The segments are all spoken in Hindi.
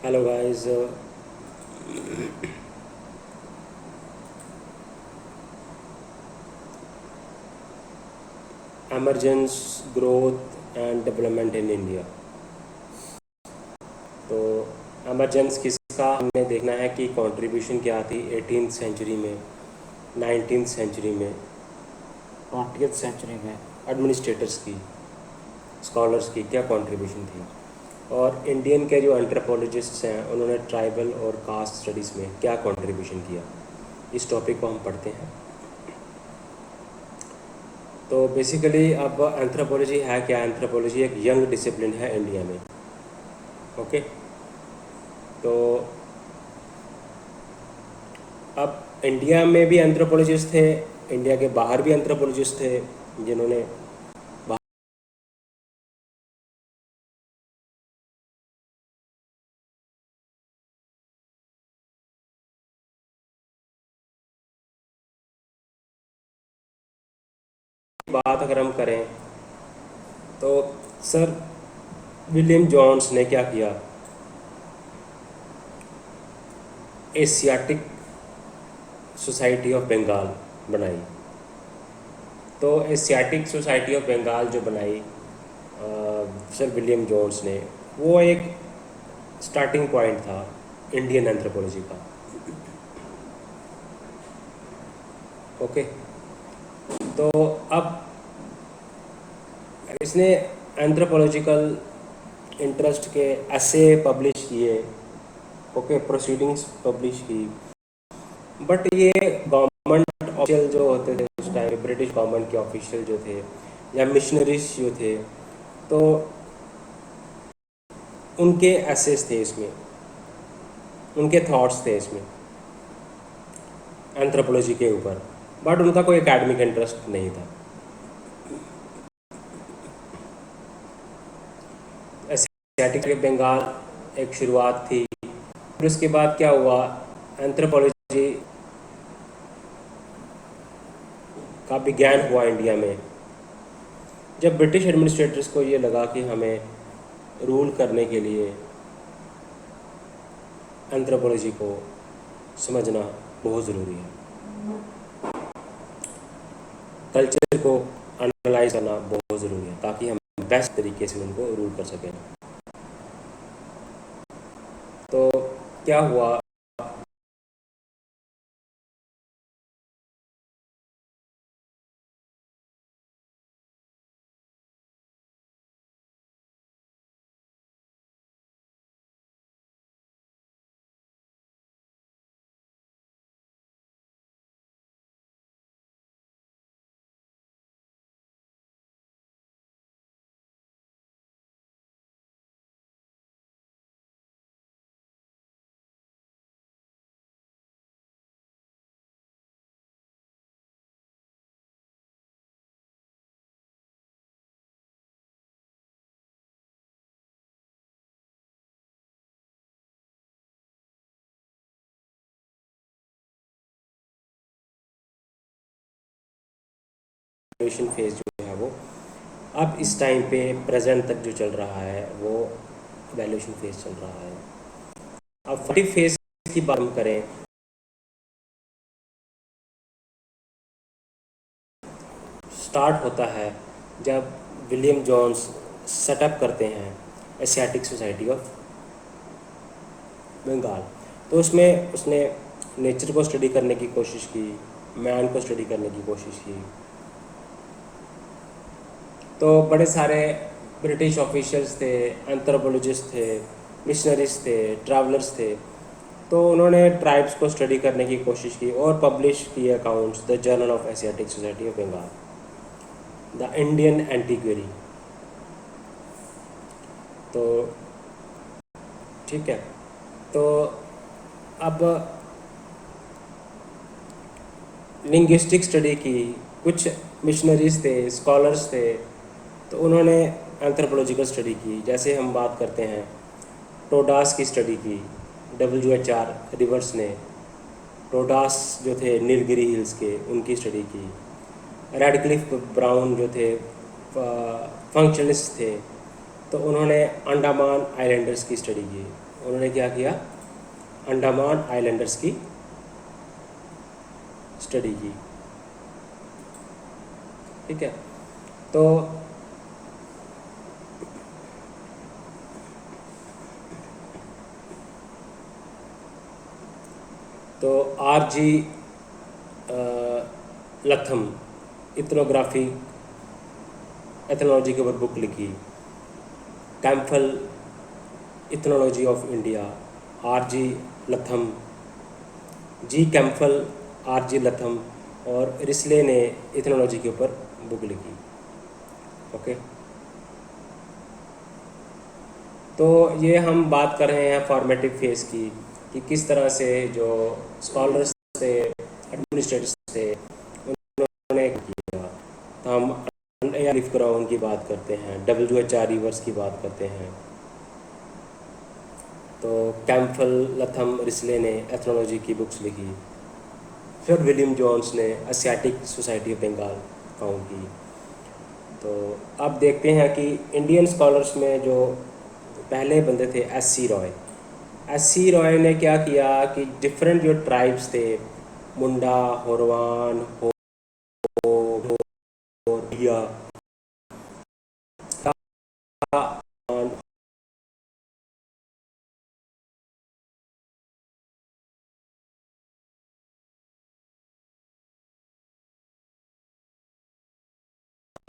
Hello guys, emergence, growth and development in India। तो emergence किसका हमें देखना है कि कंट्रीब्यूशन क्या थी 18th सेंचुरी में, 19th सेंचुरी में, 20th सेंचुरी में एडमिनिस्ट्रेटर्स की, स्कॉलर्स की क्या कंट्रीब्यूशन थी, और इंडियन के जो एंथ्रोपोलॉजिस्ट्स हैं उन्होंने ट्राइबल और कास्ट स्टडीज़ में क्या कंट्रीब्यूशन किया। इस टॉपिक को हम पढ़ते हैं। तो बेसिकली अब एंथ्रोपोलॉजी है क्या? एंथ्रोपोलॉजी एक यंग डिसिप्लिन है इंडिया में। ओके, तो अब इंडिया में भी एंथ्रोपोलॉजिस्ट थे, इंडिया के बाहर भी एंथ्रोपोलॉजिस्ट थे जिन्होंने बात अगर हम करें तो सर विलियम जॉन्स ने क्या किया, एशियाटिक सोसाइटी ऑफ बंगाल बनाई। तो एशियाटिक सोसाइटी ऑफ बंगाल जो बनाई सर विलियम जॉन्स ने, वो एक स्टार्टिंग पॉइंट था इंडियन एंथ्रोपोलॉजी का। ओके, तो अब इसने एंथ्रोपोलॉजिकल इंटरेस्ट के ऐसे पब्लिश किए, ओके, प्रोसीडिंग्स पब्लिश की, बट ये गवर्नमेंट ऑफिशियल जो होते थे उस टाइम, ब्रिटिश गवर्नमेंट के ऑफिशियल जो थे या मिशनरीज जो थे, तो उनके एसेस थे इसमें, उनके थॉट्स थे इसमें एंथ्रोपोलॉजी के ऊपर, बट उनका कोई एकेडमिक इंटरेस्ट नहीं था। एशियाटिक बंगाल एक शुरुआत थी, फिर उसके बाद क्या हुआ, एंथ्रोपोलॉजी का विज्ञान हुआ इंडिया में जब ब्रिटिश एडमिनिस्ट्रेटर्स को ये लगा कि हमें रूल करने के लिए एंथ्रोपोलॉजी को समझना बहुत ज़रूरी है, कल्चर को एनालाइज करना बहुत ज़रूरी है, ताकि हम बेस्ट तरीके से उनको रूल कर सकें। तो क्या हुआ, वैल्यूएशन फेज जो है वो अब इस टाइम पे प्रेजेंट तक जो चल रहा है वो वैल्यूएशन फेज चल रहा है। अब 40 फेज की बात हम करें, स्टार्ट होता है जब विलियम जॉन्स सेटअप करते हैं एशियाटिक सोसाइटी ऑफ बंगाल। तो उसमें उसने नेचर को स्टडी करने की कोशिश की, मैन को स्टडी करने की कोशिश की। तो बड़े सारे ब्रिटिश ऑफिशियल्स थे, एंथ्रोपोलॉजिस्ट थे, मिशनरीज थे, ट्रैवलर्स थे, तो उन्होंने ट्राइब्स को स्टडी करने की कोशिश की और पब्लिश किए accounts, the journal of Asiatic society of Bengal, the Indian antiquary. तो ठीक है, तो अब लिंग्विस्टिक स्टडी की, कुछ मिशनरीज थे, स्कॉलर्स थे, तो उन्होंने एंथ्रोपोलॉजिकल स्टडी की। जैसे हम बात करते हैं टोडास की स्टडी की, WHR रिवर्स ने टोडास जो थे नीलगिरी हिल्स के, उनकी स्टडी की। रेडक्लिफ ब्राउन जो थे फंक्शनिस्ट थे, तो उन्होंने अंडमान आइलैंडर्स की स्टडी की। उन्होंने क्या किया, अंडमान आइलैंडर्स की स्टडी की। ठीक है, तो R G Latham ethnography ethnology के ऊपर बुक लिखी। Campbell ethnology of India, R G Latham, G Campbell, R G Latham और रिस्ले ने इथनोलॉजी के ऊपर बुक लिखी। ओके, तो ये हम बात कर रहे हैं फॉर्मेटिव फेज़ की, कि किस तरह से जो स्कॉलर्स थे, एडमिनिस्ट्रेटर्स थे, उन्होंने किया। तो हम लिफ क्राउन की बात करते हैं, WHR रिवर्स की बात करते हैं। तो कैम्फल, लथम, रिस्ले ने एथनोलॉजी की बुक्स लिखी। फिर विलियम जोन्स ने Asiatic society of Bengal found की। तो अब देखते हैं कि इंडियन स्कॉलर्स में जो पहले बंदे थे, SC रॉय। SC रॉय ने क्या किया कि डिफरेंट जो ट्राइब्स थे, मुंडा, होरवान, होरिया,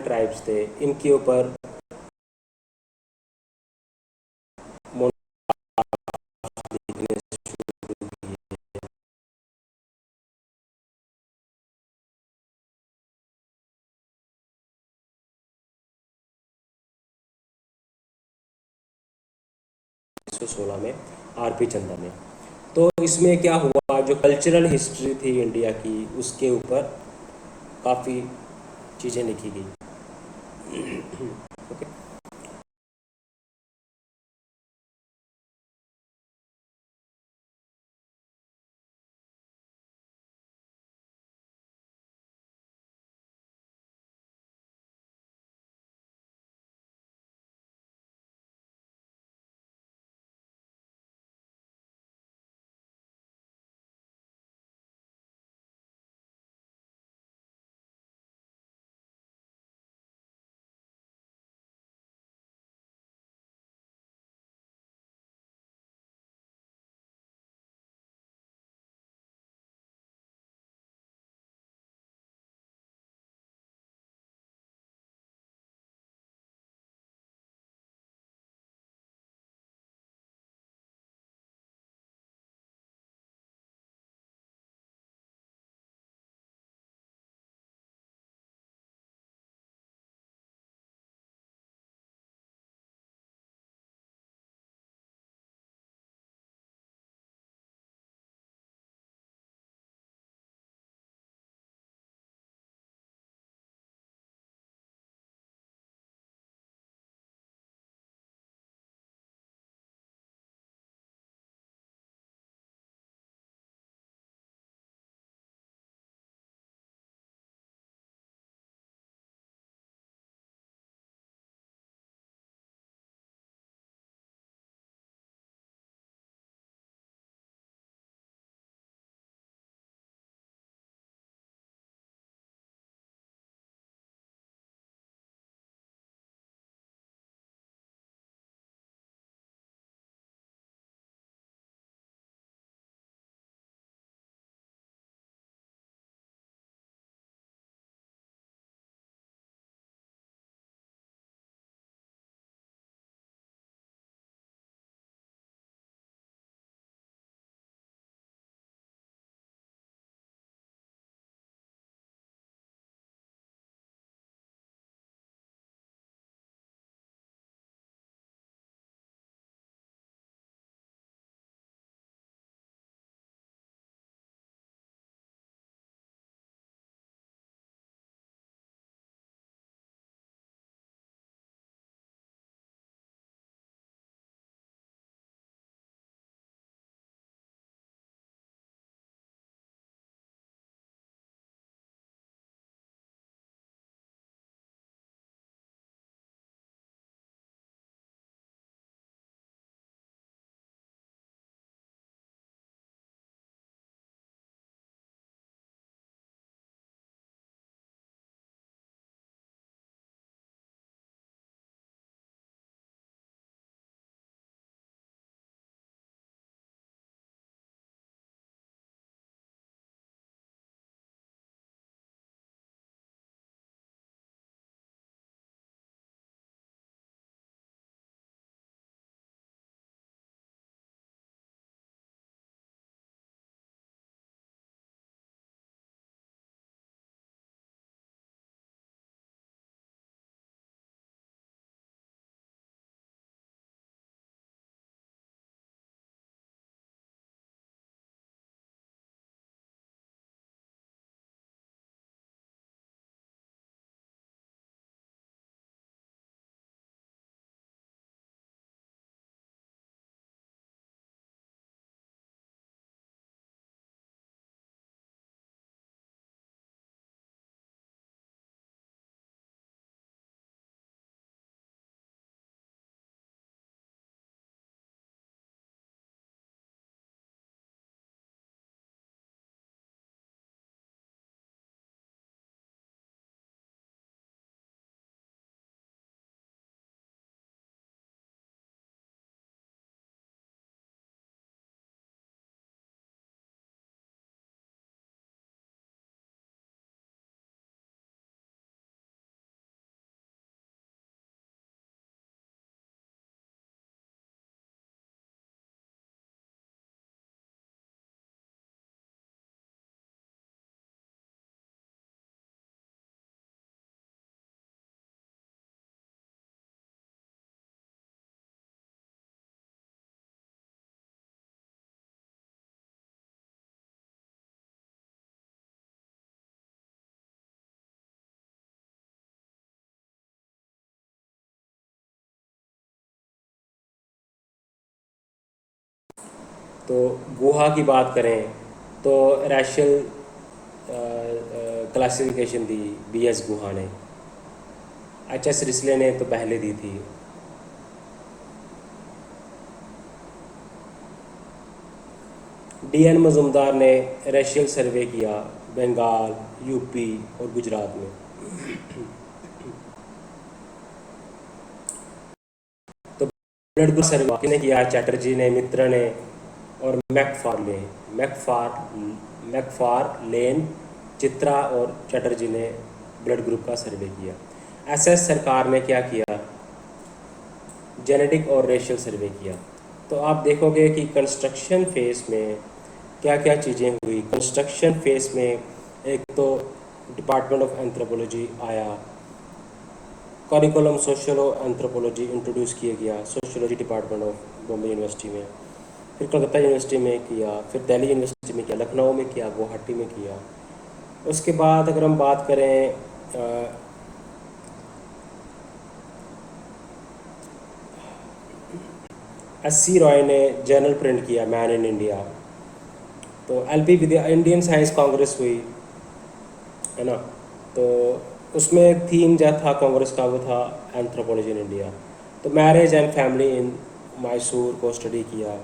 ट्राइब्स थे, इनके ऊपर 1916 में RP चंदा ने। तो इसमें क्या हुआ, जो कल्चरल हिस्ट्री थी इंडिया की, उसके ऊपर काफ़ी चीज़ें लिखी गई। ओके। तो गुहा की बात करें तो रैशियल क्लासिफिकेशन दी BS गुहा ने, HS रिस्ले ने तो पहले दी थी। DN मजुमदार ने रैशियल सर्वे किया बंगाल, यूपी और गुजरात में। तो ब्लड ग्रुप सर्वे किसने किया? चैटर्जी ने, मित्रा ने और मैकफारलेन, चित्रा और चैटर्जी ने ब्लड ग्रुप का सर्वे किया। SS सरकार ने क्या किया? जेनेटिक और रेशियल सर्वे किया। तो आप देखोगे कि कंस्ट्रक्शन फेज में क्या क्या चीज़ें हुई। कंस्ट्रक्शन फेज में एक तो डिपार्टमेंट ऑफ एंथ्रोपोलॉजी आया, करिकुलम सोशियो एंथ्रोपोलॉजी इंट्रोड्यूस किया गया sociology department of Bombay university में, फिर कलकत्ता यूनिवर्सिटी में किया, फिर दिल्ली यूनिवर्सिटी में किया, लखनऊ में किया, गुवाहाटी में किया। उसके बाद अगर हम बात करें SC रॉय ने जर्नल प्रिंट किया मैन इन इंडिया। तो LP विद्या इंडियन साइंस कांग्रेस हुई है ना, तो उसमें थीम जो था कांग्रेस का वो था एंथ्रोपोलॉजी इन इंडिया। तो marriage and family in Mysore को स्टडी किया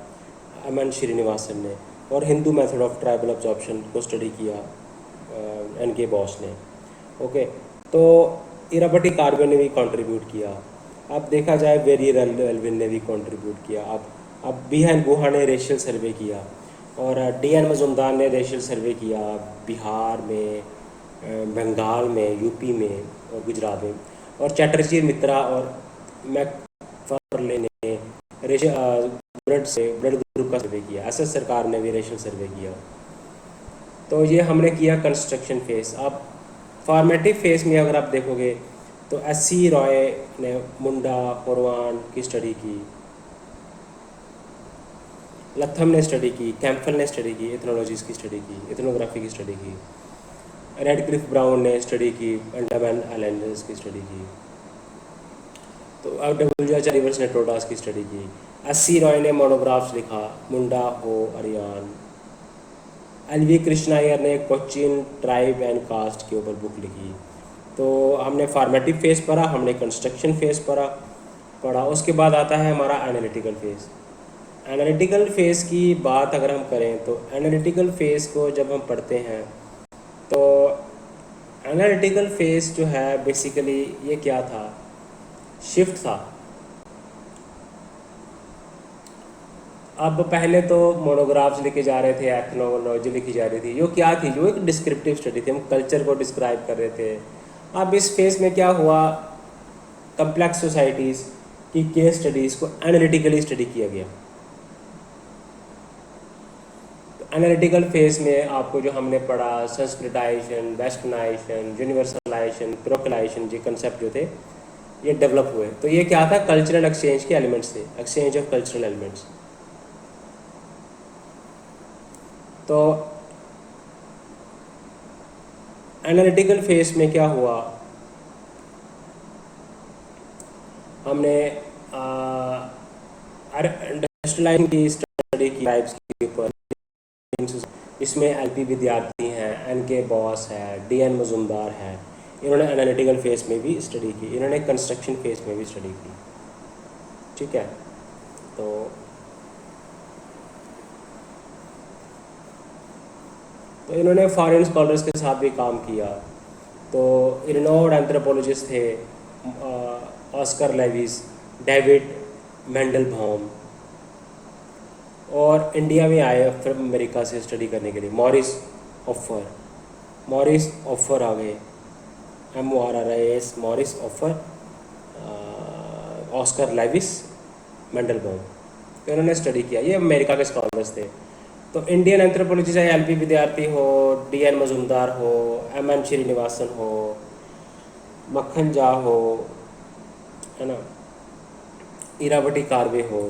MN श्रीनिवासन ने, और Hindu method of tribal absorption को स्टडी किया NK बॉस ने। ओके, तो इराबटी कार्बन ने भी कंट्रीब्यूट किया। अब देखा जाए वेरी रेलविन ने भी कंट्रीब्यूट किया। अब BN गुहा ने रेशियल सर्वे किया, और DN मजुमदार ने रेशियल सर्वे किया बिहार में, बंगाल में, यूपी में और गुजरात में। और चैटर्जी, मित्रा और मैकफारलेन ने ब्लड ग्रुप का सर्वे किया। SS सरकार ने भी रेशियल सर्वे किया। तो ये हमने किया कंस्ट्रक्शन फेज। अब फॉर्मेटिव फेज में अगर आप देखोगे तो SC रॉय ने मुंडा होरवान की स्टडी की, लथम ने स्टडी की, कैम्पल ने स्टडी की, एथनोलॉजीज की स्टडी की, एथनोग्राफी की स्टडी की, रेडक्लिफ ब्राउन ने स्टडी की, अंडमान आइलैंडर्स की स्टडी की, तो WH रिवर्स नेट्रोडास की स्टडी की। SC रॉय ने मोनोग्राफ्स लिखा, मुंडा हो अरियान। LV कृष्णा अय्यर ने कोचिन ट्राइब एंड कास्ट के ऊपर बुक लिखी। तो हमने फॉर्मेटिव फेज पढ़ा, हमने कंस्ट्रक्शन फेज पढ़ा। उसके बाद आता है हमारा एनालिटिकल फेज। एनालिटिकल फेज की बात अगर हम करें तो एनालिटिकल फेज को जब हम पढ़ते हैं तो एनालिटिकल फेज जो है बेसिकली ये क्या था? शिफ्ट था। अब पहले तो मोनोग्राफ्स लिखे जा रहे थे, एथनोलॉजी लिखी जा रही थी, जो क्या थी? जो एक डिस्क्रिप्टिव स्टडी थी, हम कल्चर को डिस्क्राइब कर रहे थे। अब इस फेज में क्या हुआ? कम्प्लेक्स सोसाइटीज़ की केस स्टडीज़ को एनालिटिकली स्टडी किया गया। एनालिटिकल फेज में आपको जो हमने पढ़ा, संस्कृताइजेशन, वेस्टर्नाइजेशन, यूनिवर्सलाइजेशन, प्रोकलाइजेशन, ये कंसेप्ट जो थे ये डेवलप हुए। तो ये क्या था? कल्चरल एक्सचेंज के एलिमेंट्स थे, एक्सचेंज ऑफ कल्चरल एलिमेंट्स। तो एनालिटिकल फेज में क्या हुआ? हमने इंडस्ट्रियलाइजेशन की स्टडी की टाइप्स के ऊपर। इसमें LP विद्यार्थी हैं, NK बॉस है, DN मजुमदार है, इन्होंने एनालिटिकल फेज में भी स्टडी की, इन्होंने कंस्ट्रक्शन फेज में भी स्टडी की। ठीक है, तो इन्होंने फॉरेन स्कॉलर्स के साथ भी काम किया। तो रिनोड एंथ्रोपोलॉजिस्ट थे ऑस्कर लेविस, डेविड मेंडलबाउम, और इंडिया में आए फिर अमेरिका से स्टडी करने के लिए मॉरिस ऑफर आ गए, MORRIS, Morris Opler, Oscar Lewis, Mandelbaum. तो इन्होंने स्टडी किया, ये अमेरिका के स्कॉलर्स थे। तो इंडियन एंथ्रोपोलॉजी चाहे LP विद्यार्थी हो, DN मजुमदार हो, MN श्रीनिवासन हो, मक्खन झा हो, है ना, इरावटी कार्वे हो,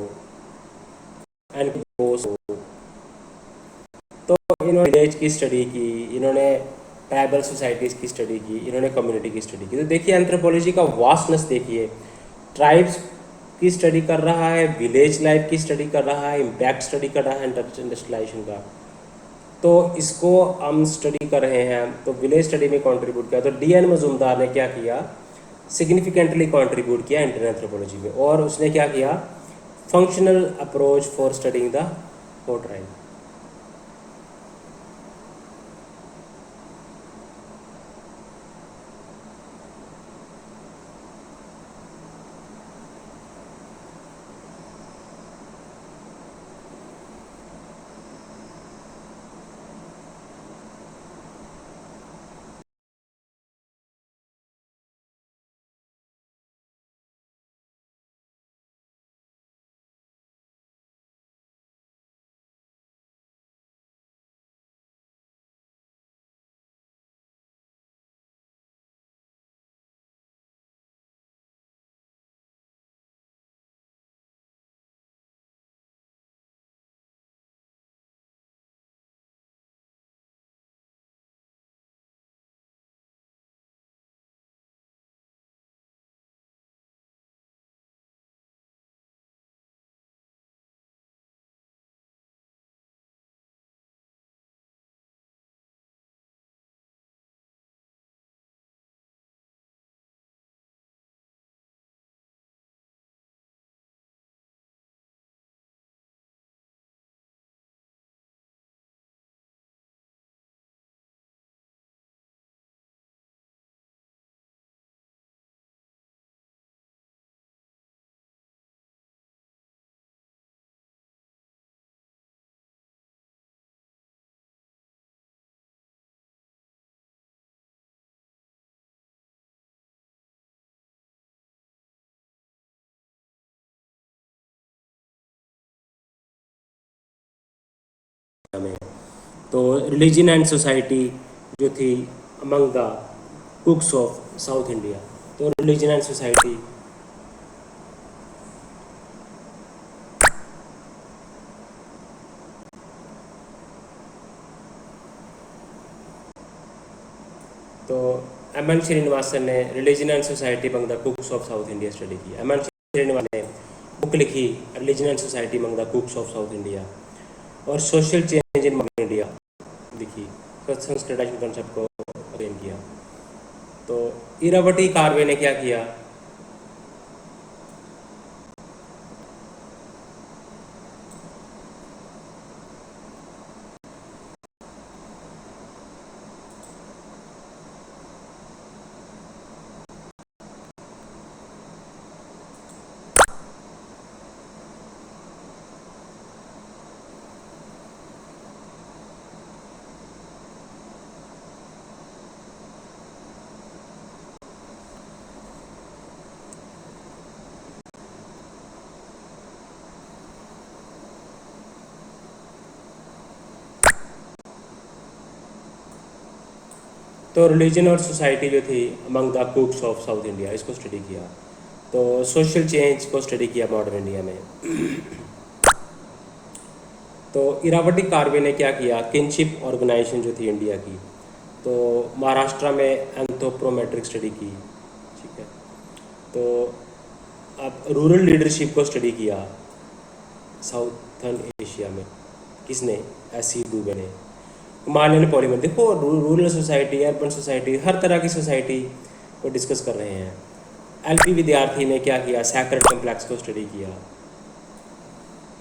NK बोस हो, तो इन्होंने विलेज की स्टडी की, इन्होंने ट्राइबल सोसाइटीज़ की स्टडी की, इन्होंने कम्युनिटी की स्टडी की। तो देखिए एंथ्रोपोलॉजी का वास्टनेस देखिए, ट्राइब्स की स्टडी कर रहा है, विलेज लाइफ की स्टडी कर रहा है, इम्पैक्ट स्टडी कर रहा है इंडस्ट्रियलाइजेशन का। तो इसको हम स्टडी कर रहे हैं, तो विलेज स्टडी में कंट्रीब्यूट किया। तो डी एन मजूमदार ने क्या किया, सिग्निफिकेंटली कंट्रीब्यूट किया इंडियन एंथ्रोपोलॉजी में। और उसने क्या किया, functional approach for studying the portrayal. में तो रिलीजन एंड सोसाइटी जो थी among the Coorgs of south India. तो रिलीजन एंड सोसाइटी, तो एम एन श्रीनिवासन ने religion and society among the Coorgs of south India study की। एम एन श्रीनिवासन ने बुक लिखी religion and society among the Coorgs of south India. और social change in modern India लिखी, संस्कृताइजेशन कॉन्सेप्ट को अगेन किया। तो इरावटी कार्वे ने क्या किया, तो रिलीजन और सोसाइटी जो थी among the Coorgs of south India, इसको स्टडी किया। तो सोशल चेंज को स्टडी किया मॉडर्न इंडिया में। तो इरावटी कार्वे ने क्या किया, किनशिप ऑर्गेनाइजेशन जो थी इंडिया की, तो महाराष्ट्र में एंथ्रोपोमेट्रिक स्टडी की। ठीक है, तो अब रूरल लीडरशिप को स्टडी किया साउथर्न एशिया में, किसने, एस.सी. डुबे ने। हिमालयन पॉलीमर, देखो रूरल सोसाइटी, अर्बन सोसाइटी, हर तरह की सोसाइटी को डिस्कस कर रहे हैं। एल.पी. विद्यार्थी ने क्या किया, सैक्रेड कॉम्प्लेक्स को स्टडी किया।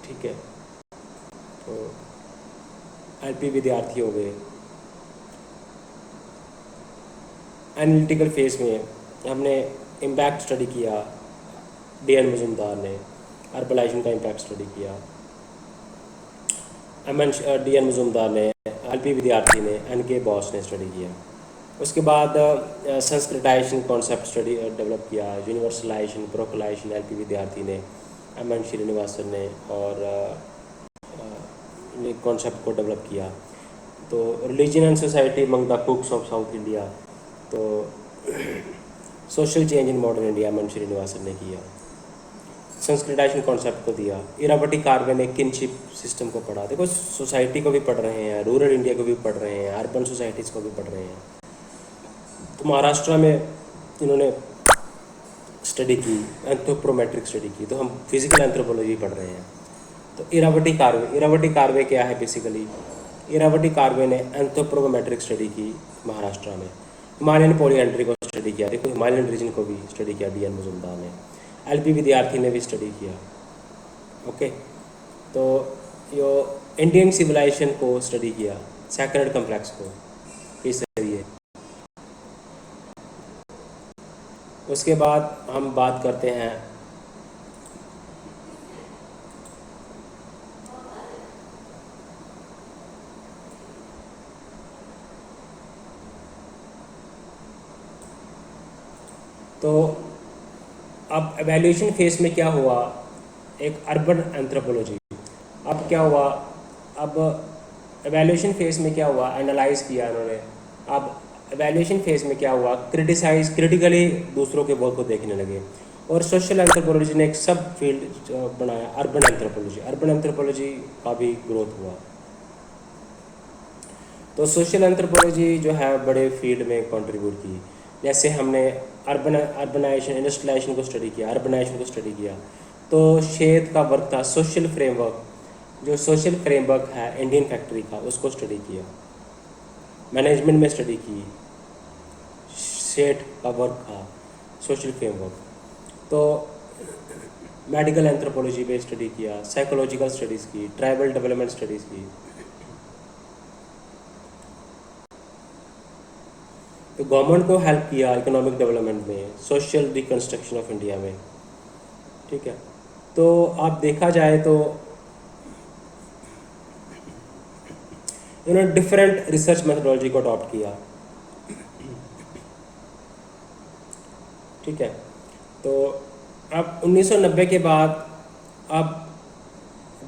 ठीक है, तो एल.पी. विद्यार्थी हो गए। एनालिटिकल फेज में हमने इम्पैक्ट स्टडी किया, डी.एन. मजूमदार ने अर्बलाइजेशन का इम्पैक्ट स्टडी किया। डी.एन. मजूमदार ने, एल.पी. विद्यार्थी ने, एन.के. बॉस ने स्टडी किया। उसके बाद संस्कृताइजेशन कॉन्सेप्ट स्टडी डेवलप किया, यूनिवर्सलाइजेशन, ब्रोकलाइजेशन एल.पी. विद्यार्थी ने, एम.एन. श्रीनिवासन ने, और कॉन्सेप्ट को डेवलप किया। तो religion and society among the Coorgs of south India, तो social change in modern India M N. Srinivasan ने किया। संस्कृताइजेशन कॉन्सेप्ट को दिया। इरावटी कार्वे ने किनशिप सिस्टम को पढ़ा। देखो सोसाइटी को भी पढ़ रहे हैं, रूरल इंडिया को भी पढ़ रहे हैं, अर्बन सोसाइटीज़ को भी पढ़ रहे हैं। तो महाराष्ट्र में इन्होंने स्टडी की, एंथ्रोपोमेट्रिक स्टडी की, तो हम फिजिकल एंथ्रोपोलॉजी पढ़ रहे हैं। तो इरावटी कार्वे क्या है बेसिकली? इरावटी कार्वे ने एंथ्रोपोमेट्रिक स्टडी की महाराष्ट्र में। हिमालयन पॉलीएंड्री को स्टडी किया, देखो हिमालयन रीजन को भी स्टडी किया डी एन मजुमदार ने। एलपी विद्यार्थी ने भी स्टडी किया। ओके, तो यो इंडियन सिविलाइजेशन को स्टडी किया, सेक्रेड कम्प्लेक्स को, इस जरिए। उसके बाद हम बात करते हैं तो अब एवेल्यूशन फेज में क्या हुआ, एक अर्बन एंथ्रोपोलॉजी। अब क्या हुआ, अब एवेल्यूशन फेज में क्या हुआ, एनालाइज किया इन्होंने। अब एवेल्यूशन फेज में क्या हुआ, क्रिटिकली दूसरों के वर्क को देखने लगे। और सोशल एंथ्रोपोलॉजी ने एक सब फील्ड बनाया, अर्बन एंथ्रोपोलॉजी। अर्बन एंथ्रोपोलॉजी का भी ग्रोथ हुआ। तो सोशल एंथ्रोपोलॉजी जो है बड़े फील्ड में कंट्रीब्यूट की। जैसे हमने अर्बनाइजेशन, इंडस्ट्रियलाइजेशन को स्टडी किया, अर्बनाइजेशन को स्टडी किया। तो शेद का वर्क था सोशल फ्रेमवर्क, जो सोशल फ्रेमवर्क है इंडियन फैक्ट्री का, उसको स्टडी किया। मैनेजमेंट में स्टडी की, शेड का वर्क था सोशल फ्रेमवर्क। तो मेडिकल एंथ्रोपोलॉजी पे स्टडी किया, साइकोलॉजिकल स्टडीज़ की, ट्राइबल डेवलपमेंट स्टडीज़ की। तो गवर्नमेंट को हेल्प किया इकोनॉमिक डेवलपमेंट में, सोशल रिकन्स्ट्रक्शन ऑफ इंडिया में। ठीक है, तो आप देखा जाए तो इन्होंने डिफरेंट रिसर्च मेथडोलॉजी को अडॉप्ट किया। ठीक है, तो अब 1990 के बाद अब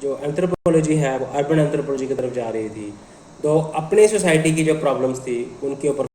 जो एंथ्रोपोलॉजी है वो अर्बन एंथ्रोपोलॉजी की तरफ जा रही थी। तो अपनी सोसाइटी की जो प्रॉब्लम्स थी उनके ऊपर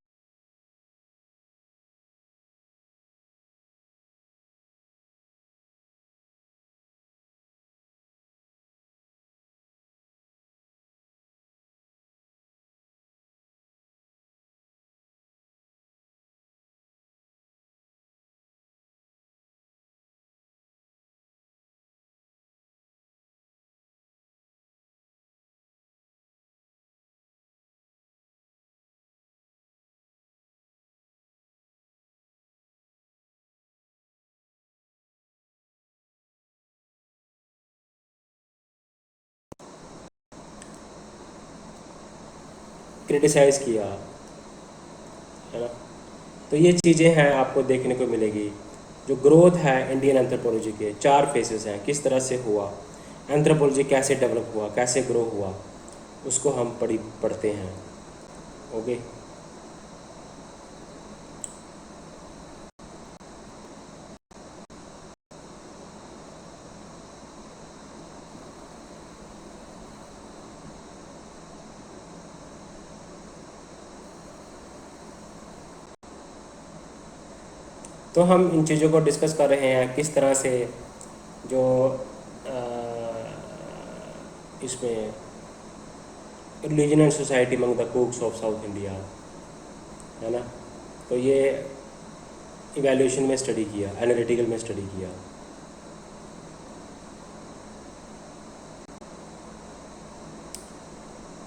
क्रिटिसाइज़ किया, है ना। तो ये चीज़ें हैं आपको देखने को मिलेगी। जो ग्रोथ है इंडियन एंथ्रोपोलॉजी के 4 फेसेस हैं, किस तरह से हुआ, एंथ्रोपोलॉजी कैसे डेवलप हुआ, कैसे ग्रो हुआ, उसको हम पढ़ते हैं। ओके, तो हम इन चीज़ों को डिस्कस कर रहे हैं किस तरह से जो इसमें रिलीजन एंड सोसाइटी मंग the Coorgs of south India, है ना। तो ये इवैल्यूएशन में स्टडी किया, एनालिटिकल में स्टडी किया।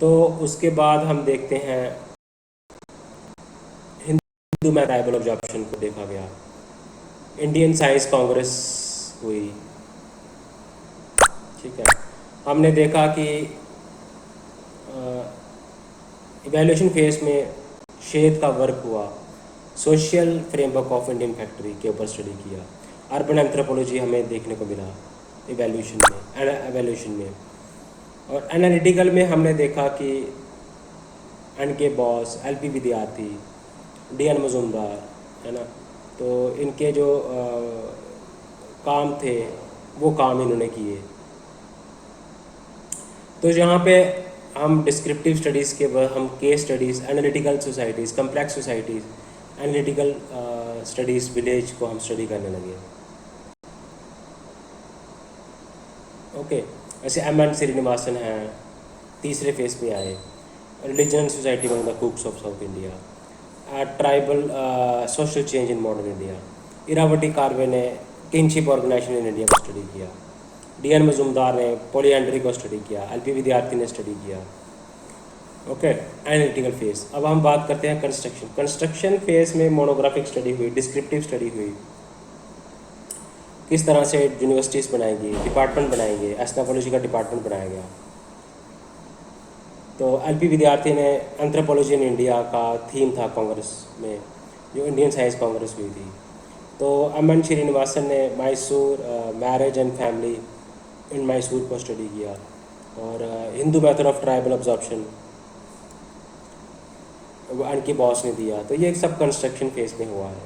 तो उसके बाद हम देखते हैं हिंदू में ट्राइबल ऑब्जर्वेशन को देखा गया। इंडियन साइंस कांग्रेस हुई। ठीक है, हमने देखा कि इवैल्यूएशन फेज में शेद का वर्क हुआ, social framework of Indian factory के ऊपर स्टडी किया। अर्बन एंथ्रोपोलॉजी हमें देखने को मिला एवैल्यूएशन में। और एनालिटिकल में हमने देखा कि एन के बॉस, एलपी विद्यार्थी, डी एन मजुमदार, है ना। तो इनके जो काम थे वो काम इन्होंने किए। तो यहाँ पे हम डिस्क्रिप्टिव स्टडीज़ के बाद हम case studies, analytical societies, complex societies, analytical studies, village को हम स्टडी करने लगे। ओके, ऐसे एम एन श्रीनिवासन हैं, तीसरे फेज में आए। रिलीजन सोसाइटी में the Coorgs of south India, tribal social change in modern India. Irawati Karve ने किंगशिप ऑर्गेनाइजेशन इन इंडिया को स्टडी किया। डी.एन. मजूमदार ने पॉलीएंड्री को स्टडी किया। एल.पी. विद्यार्थी ने स्टडी किया। Okay, analytical phase. अब हम बात करते हैं कंस्ट्रक्शन। कंस्ट्रक्शन फेज में मोनोग्राफिक स्टडी हुई, डिस्क्रिप्टिव स्टडी हुई, किस तरह से यूनिवर्सिटीज़ बनाएंगी, डिपार्टमेंट बनाएंगे, एथनोलॉजी का डिपार्टमेंट बनाया गया। तो एल.पी. विद्यार्थी ने एंथ्रोपोलॉजी इन इंडिया का थीम था कांग्रेस में, जो इंडियन साइंस कांग्रेस हुई थी। तो एम.एन. श्रीनिवासन ने Mysore marriage and family in Mysore को स्टडी किया, और Hindu method of tribal absorption वो उनके बॉस ने दिया। तो ये सब कंस्ट्रक्शन फेज में हुआ है।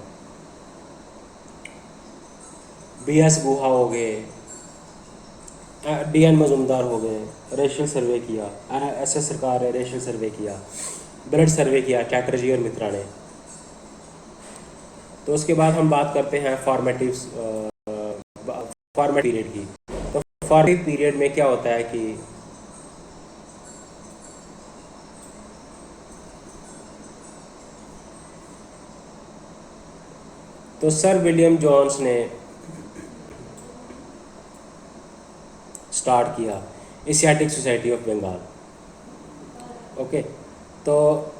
बी.एस. गुहा हो गए, डी.एन. मजूमदार हो गए, रेशियल सर्वे किया, एस.एस. सरकार ने रेशियल सर्वे किया, ब्लड सर्वे किया चैटर्जी और मित्रा ने। तो उसके बाद हम बात करते हैं फॉर्मेटिव पीरियड की। तो फॉर्मेटिव पीरियड में क्या होता है कि तो सर विलियम जोन्स ने स्टार्ट किया Asiatic society of Bengal. Okay, तो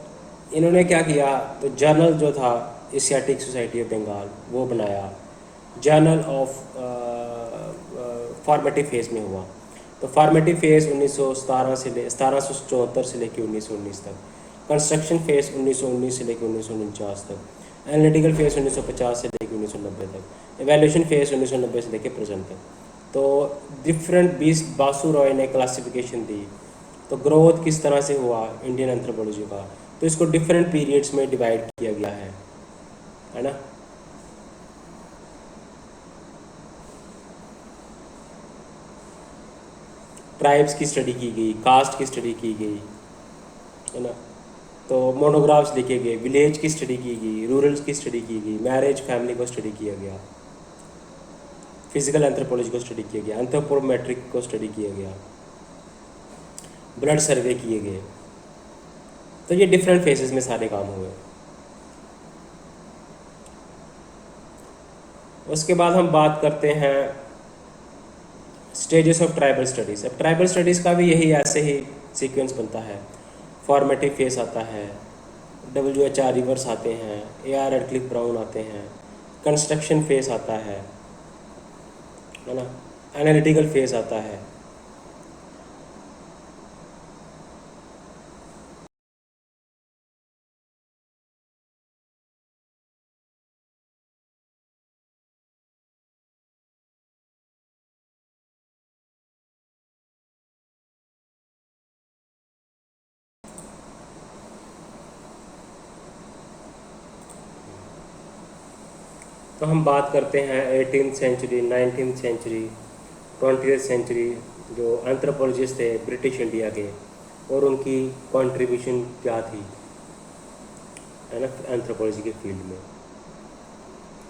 इन्होंने क्या किया, तो जर्नल जो था एशियाटिक सोसाइटी ऑफ बंगाल वो बनाया। जर्नल ऑफ फॉर्मेटिव फेज में हुआ। तो फॉर्मेटिव फेज 1774 से लेकर 1919 तक, कंस्ट्रक्शन फेज 1919 से लेकर 1949 तक, एनालिटिकल फेज 1950 से लेकर 1990 तक, एवेल्यूशन फेज 1990 से लेकर प्रेजेंट तक। तो डिफरेंट 20 बासु रॉय ने क्लासिफिकेशन दी। तो ग्रोथ किस तरह से हुआ इंडियन एंथ्रोपोलॉजी का, तो इसको डिफरेंट पीरियड्स में डिवाइड किया गया है ना। ट्राइब्स की स्टडी की गई, कास्ट की स्टडी की गई, है ना। तो मोनोग्राफ्स लिखे गए, विलेज की स्टडी की गई, रूरल्स की स्टडी की गई, मैरिज फैमिली को स्टडी किया गया, फिजिकल एंथ्रोपोलॉजी को स्टडी किया गया, एंथ्रोपोमेट्रिक को स्टडी किया गया, ब्लड सर्वे किए गए। तो ये डिफरेंट फेजेस में सारे काम हुए। उसके बाद हम बात करते हैं स्टेजेस ऑफ ट्राइबल स्टडीज़। अब ट्राइबल स्टडीज़ का भी यही ऐसे ही सीक्वेंस बनता है। फॉर्मेटिव फेस आता है, WHR रिवर्स आते हैं, AR रेडक्लिफ ब्राउन आते हैं, कंस्ट्रक्शन फेस आता है ना, एनालिटिकल फेस आता है। तो हम बात करते हैं 18th century, 19th century, 20th century, जो एंथ्रोपोलॉजिस्ट थे ब्रिटिश इंडिया के, और उनकी कंट्रीब्यूशन क्या थी, है ना, एंथ्रोपोलॉजी के फील्ड में।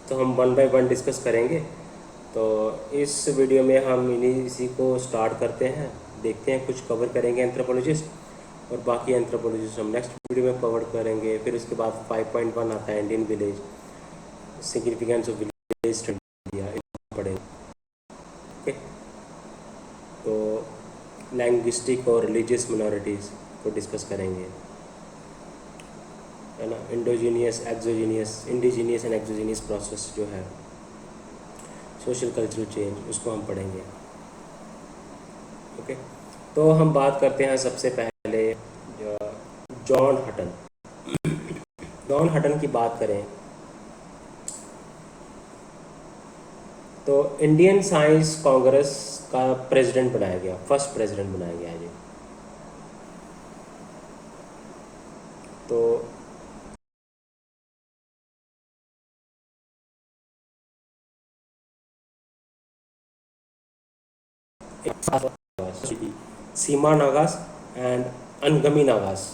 तो हम वन बाय वन डिस्कस करेंगे। तो इस वीडियो में हम इसी को स्टार्ट करते हैं, देखते हैं कुछ कवर करेंगे एंथ्रोपोलॉजिस्ट, और बाकी एंथ्रोपोलॉजिस्ट हम नेक्स्ट वीडियो में कवर करेंगे। फिर उसके बाद 5.1 आता है Indian village, significance of village India पढ़ेंगे। ओके, तो लैंग्विस्टिक और रिलीजियस मिनॉरिटीज़ को डिस्कस करेंगे, है ना। Endogenous, exogenous, indigenous and exogenous process जो है, सोशल कल्चरल चेंज, उसको हम पढ़ेंगे। ओके, तो हम बात करते हैं सबसे पहले जॉन हटन। जॉन हटन की बात करें तो इंडियन साइंस कांग्रेस का प्रेसिडेंट बनाया गया, फर्स्ट प्रेसिडेंट बनाया गया है जी। तो सीमा नागास एंड अनगमी नागास।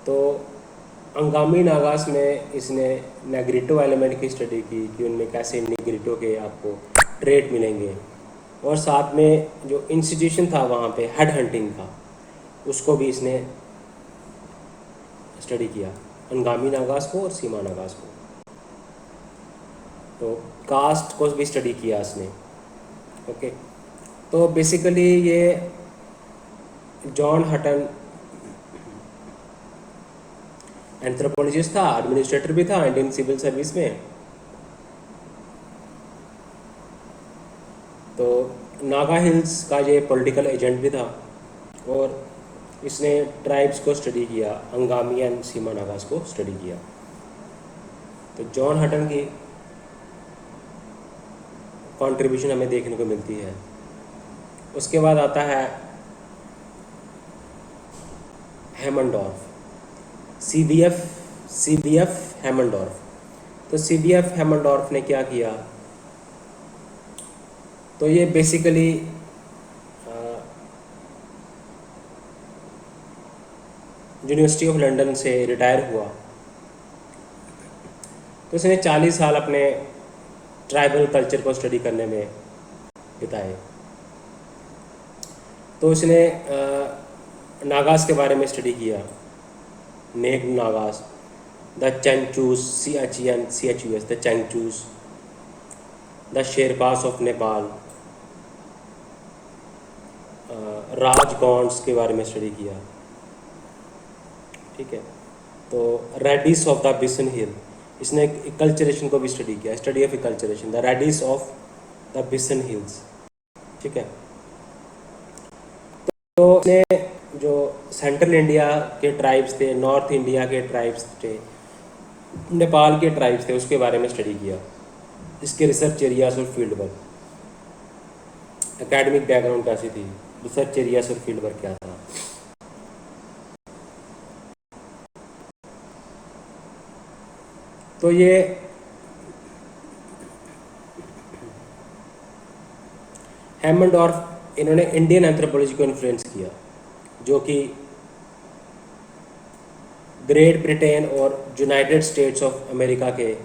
तो अंगामी नागास में इसने नेग्रिटो एलिमेंट की स्टडी की कि उनमें कैसे नेग्रिटो के आपको ट्रेट मिलेंगे, और साथ में जो इंस्टीट्यूशन था वहाँ पे हेड हंटिंग का, उसको भी इसने स्टडी किया। अंगामी नागास को और सीमा नागास को। तो कास्ट को भी स्टडी किया इसने। ओके, तो बेसिकली ये जॉन हटन एंथ्रोपोलॉजिस्ट था, एडमिनिस्ट्रेटर भी था इंडियन सिविल सर्विस में। तो नागा हिल्स का ये पॉलिटिकल एजेंट भी था और इसने ट्राइब्स को स्टडी किया, अंगामी एंड सीमा नागास को स्टडी किया। तो जॉन हटन की कंट्रीब्यूशन हमें देखने को मिलती है। उसके बाद आता है हेमनडॉर्फ, सीबीएफ हेमनडॉर्फ। तो सीबीएफ हेमनडॉर्फ ने क्या किया, तो ये बेसिकली यूनिवर्सिटी ऑफ लंदन से रिटायर हुआ। तो इसने 40 साल अपने ट्राइबल कल्चर को स्टडी करने में बिताए। तो उसने नागास के बारे में स्टडी किया, naked Nagas, the Chenchus, CHEN the Chenchus, the Sherpas of Nepal, Raj Gonds के बारे में स्टडी किया। ठीक है, तो Reddis of the Bison Hill, इसने कल्चरेशन को भी स्टडी किया, study of acculturation, the Reddis of the Bison Hills. ठीक है, तो इसने जो सेंट्रल इंडिया के ट्राइब्स थे, नॉर्थ इंडिया के ट्राइब्स थे, नेपाल के ट्राइब्स थे, उसके बारे में स्टडी किया। इसके रिसर्च एरियाज और फील्ड वर्क, एकेडमिक बैकग्राउंड कैसी थी, रिसर्च एरियाज और फील्ड वर्क क्या था। तो ये हेमनडॉर्फ, इन्होंने इंडियन एंथ्रोपोलॉजी को इन्फ्लुएंस किया, जो कि ग्रेट ब्रिटेन और यूनाइटेड स्टेट्स ऑफ अमेरिका के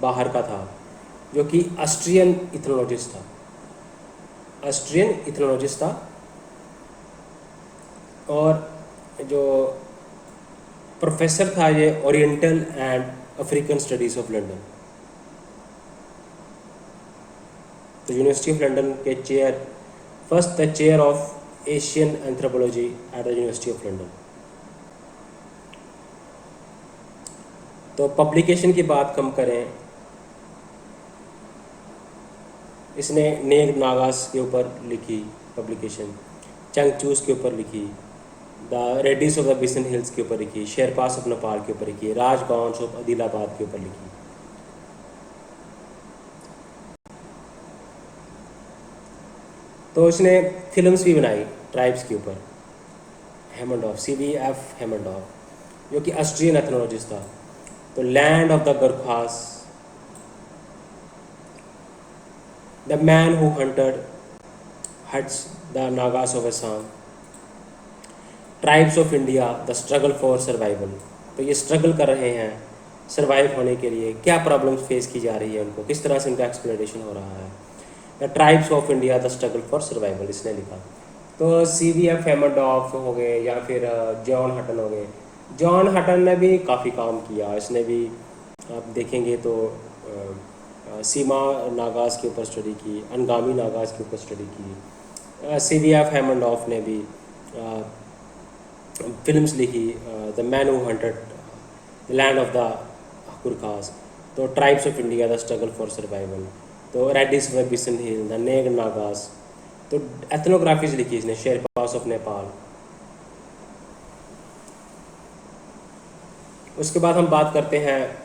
बाहर का था, जो कि ऑस्ट्रियन इथनोलॉजिस्ट था। और जो प्रोफेसर था ये oriental and African studies of London. तो यूनिवर्सिटी ऑफ लंदन के the chair of Asian anthropology at the university of London. तो पब्लिकेशन की बात कम करें, इसने नेग नागास के ऊपर लिखी पब्लिकेशन, चंगचूस के ऊपर लिखी, the Reddis of the Bison Hills के ऊपर लिखी, शेरपास ऑफ नेपाल के ऊपर लिखी, राजगॉन्स ऑफ आदिलाबाद के ऊपर लिखी। तो इसने फिल्म्स भी बनाई ट्राइब्स के ऊपर। हेमनडॉर्फ, CBF हेमनडॉर्फ, जो कि ऑस्ट्रियन एथनोलॉजिस्ट था। तो land of the Gorkhas, the man who hunts the Nagas of Assam, tribes of India, the struggle for survival. तो ये स्ट्रगल कर रहे हैं सर्वाइव होने के लिए, क्या प्रॉब्लम्स फेस की जा रही है उनको, किस तरह से इनका एक्सप्लोरेशन हो रहा है। The tribes of India, the struggle for survival, इसने लिखा। तो CBF हेमनडॉर्फ हो गए या फिर जॉन हटन हो गए। जॉन हटन ने भी काफ़ी काम किया, इसने भी आप देखेंगे तो सीमा नागास के ऊपर स्टडी की, अंगामी नागास के ऊपर स्टडी की। CBF हेमनडॉर्फ ने भी फिल्म्स लिखी, the man who hunted the land of the Gurkhas, तो tribes of India, the struggle for survival, तो Reddis of Bison Hill, the naked Nagas. तो एथनोग्राफीज लिखी इसने, शेरपास ऑफ नेपाल। उसके बाद हम बात करते हैं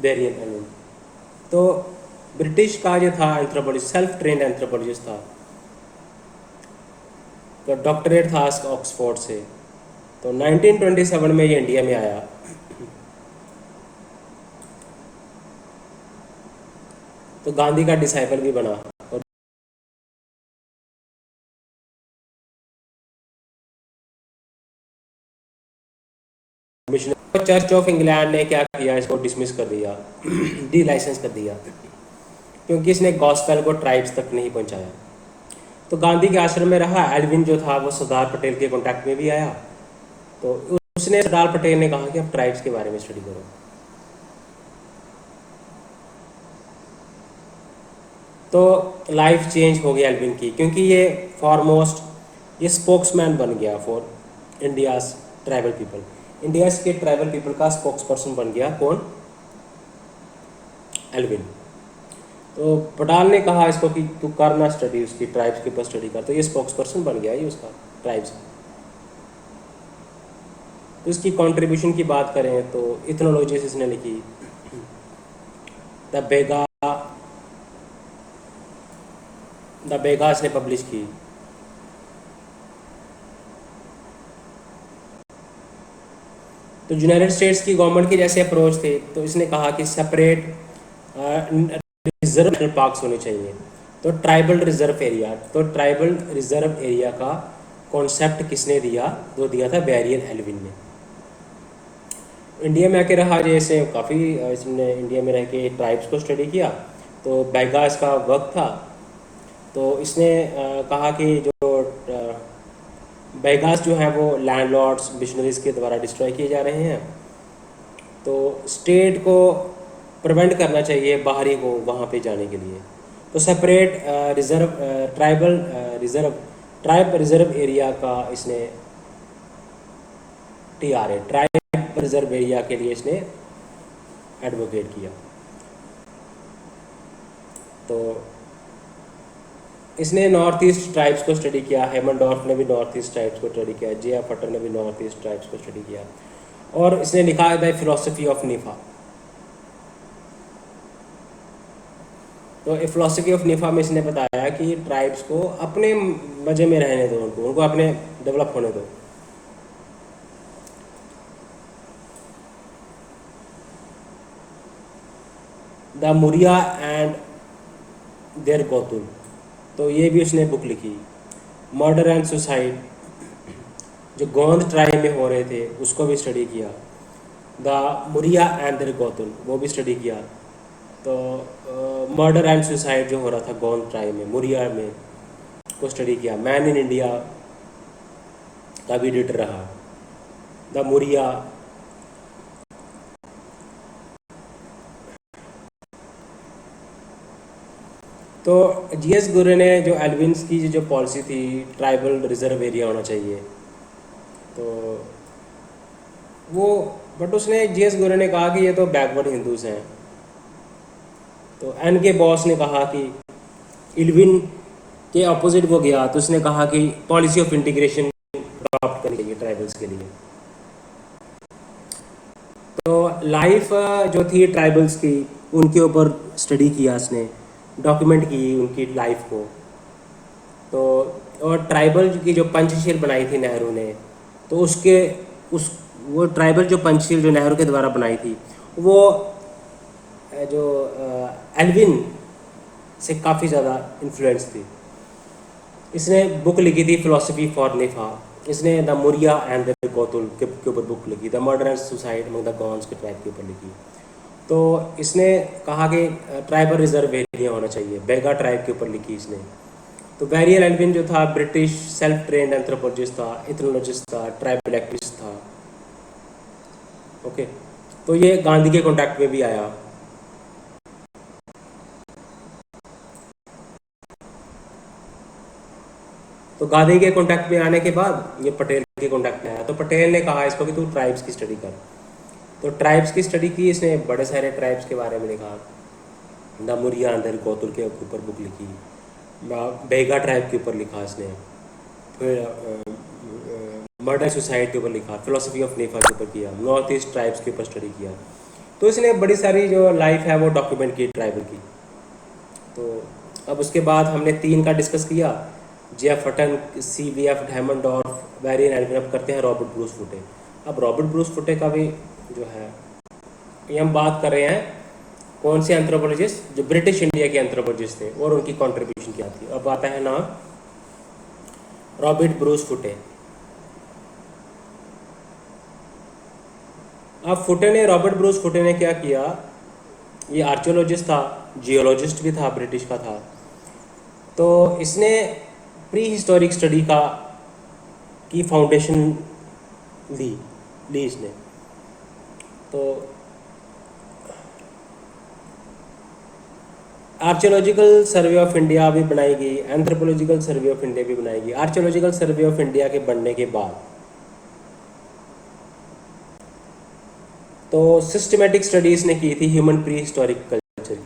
वेरियन एलन। तो ब्रिटिश का जो था एंथ्रोपोलॉजिस्ट, सेल्फ ट्रेंड एंथ्रोपोलॉजिस्ट था। तो डॉक्टरेट था इसका ऑक्सफोर्ड से। तो 1927 में ये इंडिया में आया। तो गांधी का डिसाइपल भी बना और चर्च ऑफ इंग्लैंड ने क्या किया, इसको डिसमिस कर दिया, डी लाइसेंस कर दिया, क्योंकि इसने गॉस्पेल को ट्राइब्स तक नहीं पहुंचाया। तो गांधी के आश्रम में रहा। एल्विन जो था वो सरदार पटेल के कांटेक्ट में भी आया। तो उसने सरदार पटेल ने कहा कि आप ट्राइब्स के बारे में स्टडी करो। तो लाइफ चेंज हो गई एल्विन की, क्योंकि ये फॉरमोस्ट ये स्पोक्समैन बन गया for India's tribal people. India's के ट्राइबल पीपल का स्पोक्स पर्सन बन गया कौन? एल्विन। तो पटाल ने कहा इसको कि तू करना स्टडी उसकी, ट्राइब्स के ऊपर स्टडी कर, तो ये स्पोक्स पर्सन बन गया ये उसका ट्राइब्स। तो इसकी कंट्रीब्यूशन की बात करें तो इथनोलॉजीज इसने लिखी, द बेगा इसने पब्लिश की। तो यूनाइटेड स्टेट्स की गवर्नमेंट की जैसे अप्रोच थे, तो इसने कहा कि सेपरेट रिजर्व पार्क्स होने चाहिए। तो ट्राइबल रिजर्व एरिया, तो ट्राइबल रिजर्व एरिया का कॉन्सेप्ट किसने दिया? जो दिया था बैरियल एल्विन ने। इंडिया में आके रहा जैसे काफ़ी, इसने इंडिया में रह के ट्राइब्स को स्टडी किया। तो बैगा इसका वर्क था। तो इसने कहा कि जो बैगास जो हैं वो लैंडलॉर्ड्स मिशनरीज के द्वारा डिस्ट्रॉय किए जा रहे हैं, तो स्टेट को प्रिवेंट करना चाहिए बाहरी को वहाँ पे जाने के लिए। तो सेपरेट ट्राइब रिजर्व एरिया का इसने TRA ट्राइब रिजर्व एरिया के लिए इसने एडवोकेट किया। तो इसने नॉर्थ ईस्ट ट्राइब्स को स्टडी किया, हेमनडॉर्फ ने भी नॉर्थ ईस्ट ट्राइब्स को स्टडी किया, J.F. फटर ने भी नॉर्थ ईस्ट ट्राइब्स को स्टडी किया, और इसने लिखा है द फिलोसफी ऑफ निफा। तो ए फिलोसफी ऑफ निफा में इसने बताया कि ट्राइब्स को अपने मज़े में रहने दो, उनको अपने डेवलप होने दो। द मुरिया एंड देयर गोतुल, तो ये भी उसने बुक लिखी। मर्डर एंड सुसाइड जो गोंद ट्राइब में हो रहे थे उसको भी स्टडी किया। द मुरिया एंड देयर गोतुल वो भी स्टडी किया। तो मर्डर एंड सुसाइड जो हो रहा था गोंद ट्राइब में, मुरिया में, को स्टडी किया। मैन इन इंडिया का भी एडिटर रहा। द मुरिया, तो GS गुरे ने जो एल्विन्स की जो पॉलिसी थी ट्राइबल रिजर्व एरिया होना चाहिए, तो वो बट उसने GS गुरे ने कहा कि ये तो बैकवर्ड हिंदूज हैं। तो NK बॉस ने कहा कि एल्विन के अपोजिट वो गया, तो उसने कहा कि पॉलिसी ऑफ इंटीग्रेशन अडॉप्ट करनी चाहिए ट्राइबल्स के लिए। तो लाइफ जो थी ट्राइबल्स की उनके ऊपर स्टडी किया उसने, डॉक्यूमेंट की उनकी लाइफ को। तो और ट्राइबल की जो पंचशील बनाई थी नेहरू ने, तो उसके वो ट्राइबल जो पंचशील जो नेहरू के द्वारा बनाई थी वो जो एल्विन से काफ़ी ज़्यादा इन्फ्लुएंस थी। इसने बुक लिखी थी फिलोसफी फॉर निफा। इसने द मुरिया एंड द गोतुल के ऊपर बुक लिखी, the murder and suicide among the gones के ट्राइब के ऊपर लिखी। तो इसने कहा कि ट्राइबल रिजर्व एरिया होना चाहिए, बेगा ट्राइब के ऊपर लिखी इसने। तो बैरियल एल्विन जो था ब्रिटिश सेल्फ ट्रेंड एंथ्रोपोलॉजिस्ट था, इथनोलॉजिस्ट था, ट्राइबल एक्टिविस्ट था। ओके, तो ये गांधी के कॉन्टैक्ट में भी आया। तो गांधी के कॉन्टैक्ट में आने के बाद ये पटेल के कॉन्टैक्ट में आया। तो पटेल ने कहा इसको कि तू ट्राइब्स की स्टडी कर। तो ट्राइब्स की स्टडी की इसने, बड़े सारे ट्राइब्स के बारे में लिखा। द मुरिया अंदर गोतुल के ऊपर बुक लिखी, बेगा ट्राइब के ऊपर लिखा इसने, फिर मर्डर सुसाइड के ऊपर लिखा, फिलोसफी ऑफ नेफा के ऊपर किया, नॉर्थ ईस्ट ट्राइब्स के ऊपर स्टडी किया। तो इसने बड़ी सारी जो लाइफ है वो डॉक्यूमेंट की ट्राइबल की। तो अब उसके बाद हमने 3 का डिस्कस किया, J.F. Hutton, CVF Haimendorf, Verrier Elwin. अब करते हैं रॉबर्ट ब्रूस फुटे। अब रॉबर्ट ब्रूस फुटे का भी जो है, ये हम बात कर रहे हैं कौन से एंथ्रोपोलॉजिस्ट, जो ब्रिटिश इंडिया के एंथ्रोपोलॉजिस्ट थे और उनकी कंट्रीब्यूशन क्या थी। अब आता है नाम रॉबर्ट ब्रूस फुटे। अब रॉबर्ट ब्रूस फुटे ने क्या किया, ये आर्कियोलॉजिस्ट था, जियोलॉजिस्ट भी था, ब्रिटिश का था। तो इसने प्री हिस्टोरिक स्टडी की फाउंडेशन दी। लीच ने। तो आर्कियोलॉजिकल सर्वे ऑफ इंडिया भी बनाई गई, एंथ्रोपोलॉजिकल सर्वे ऑफ इंडिया भी बनाई गई। आर्कियोलॉजिकल सर्वे ऑफ इंडिया के बनने के बाद तो सिस्टमेटिक स्टडीज़ ने की थी ह्यूमन प्री हिस्टोरिक कल्चर।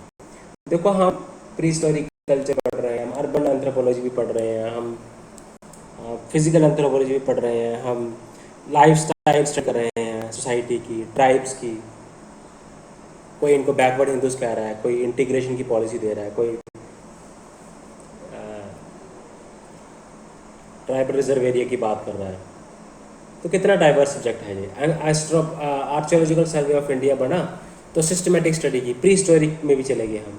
देखो हम प्री हिस्टोरिक कल्चर पढ़ रहे हैं, हम अर्बन एंथ्रोपोलॉजी भी पढ़ रहे हैं, हम फिजिकल एंथ्रोपोलॉजी भी पढ़ रहे हैं, हम लाइफ स्टाइल स्टडी कर रहे हैं सोसाइटी की, ट्राइब्स की। कोई इनको बैकवर्ड हिंदूज कह रहा है, कोई इंटीग्रेशन की पॉलिसी दे रहा है, कोई ट्राइबल रिजर्व एरिया की बात कर रहा है। तो कितना डाइवर्स सब्जेक्ट है ये। आर्कियोलॉजिकल सर्वे ऑफ इंडिया बना तो सिस्टमेटिक स्टडी की, प्री हिस्टोरिक में भी चले गए हम।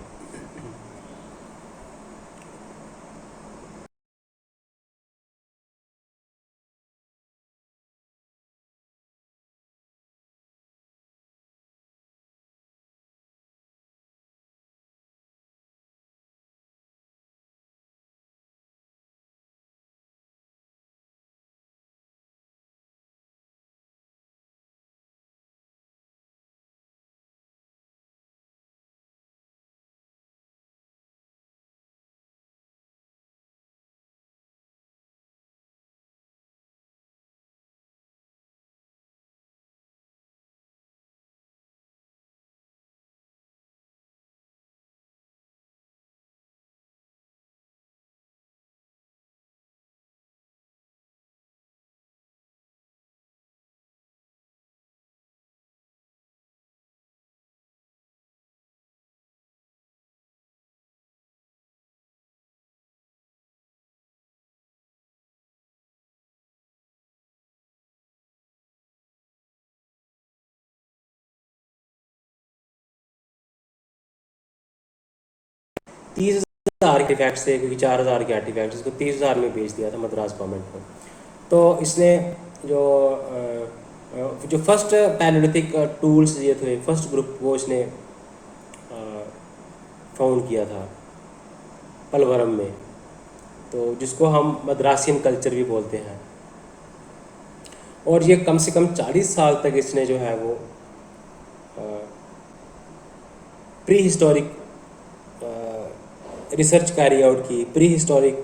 30,000 आर्टिफैक्ट्स थे, क्योंकि 4,000 के आर्टिफैक्ट्स, इसको 30,000 में बेच दिया था मद्रास गवर्नमेंट को। तो इसने जो जो फर्स्ट पैलेलिथिक टूल्स ये थे, फर्स्ट ग्रुप वो इसने फाउंड किया था पलवरम में, तो जिसको हम मद्रासियन कल्चर भी बोलते हैं। और ये कम से कम 40 साल तक इसने जो है वो pre historic research carry out की, प्री हिस्टोरिक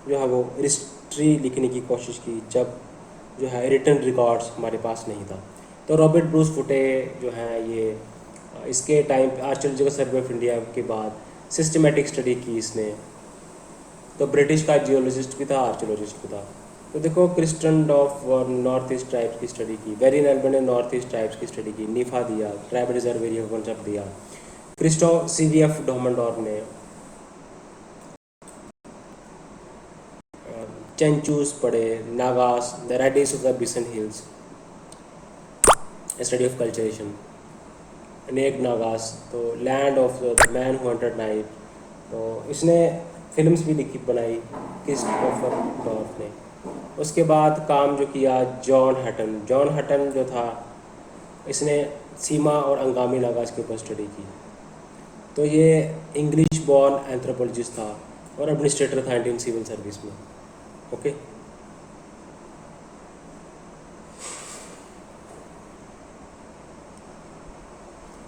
जो है वो हिस्ट्री लिखने की कोशिश की, जब जो है रिटन रिकॉर्ड्स हमारे पास नहीं था। तो रॉबर्ट ब्रूस फुटे जो है ये इसके time archaeological survey of India के बाद सिस्टमेटिक स्टडी की इसने। तो ब्रिटिश का जियोलॉजिस्ट भी था, आर्कियोलॉजिस्ट भी था। तो देखो Christoph Dorf North East tribes की स्टडी की, वेरी नेल्बन ने नॉर्थ ईस्ट ट्राइब्स की स्टडी की, निफा दिया, ट्राइबल रिजर्व एरिया का कॉन्सेप्ट दिया। क्रिस्टोफ CVF डोमनडोर ने चेंचूस पढ़े, Nagas, the Reddis of the Bison Hills, study of acculturation, naked Nagas, तो land of the man who hunted night. तो इसने फिल्म्स भी लिखी बनाई क्रिस्टोफर डॉर्फ ने। उसके बाद काम जो किया जॉन हटन जो था, इसने सीमा और अंगामी नागास के ऊपर स्टडी की। तो ये इंग्लिश बॉर्न एंथ्रोपोलॉजिस्ट था और एडमिनिस्ट्रेटर था इंडियन सिविल सर्विस में। ओके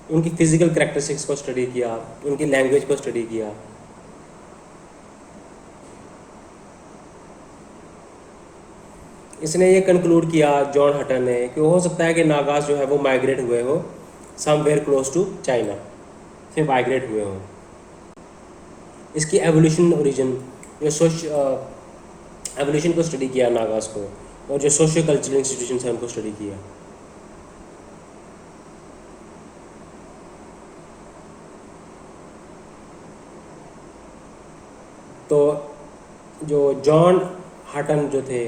उनकी फिजिकल कैरेक्टरिस्टिक्स को स्टडी किया, उनकी लैंग्वेज को स्टडी किया। इसने ये कंक्लूड किया जॉन हटन ने कि हो सकता है कि नागास जो है वो माइग्रेट हुए हो समवेयर क्लोज टू चाइना से माइग्रेट हुए हों। इसकी एवोल्यूशन ओरिजिन जो एवोल्यूशन को स्टडी किया नागास को, और जो सोशियो कल्चरल इंस्टीट्यूशन है उनको स्टडी किया। तो जो जॉन हटन जो थे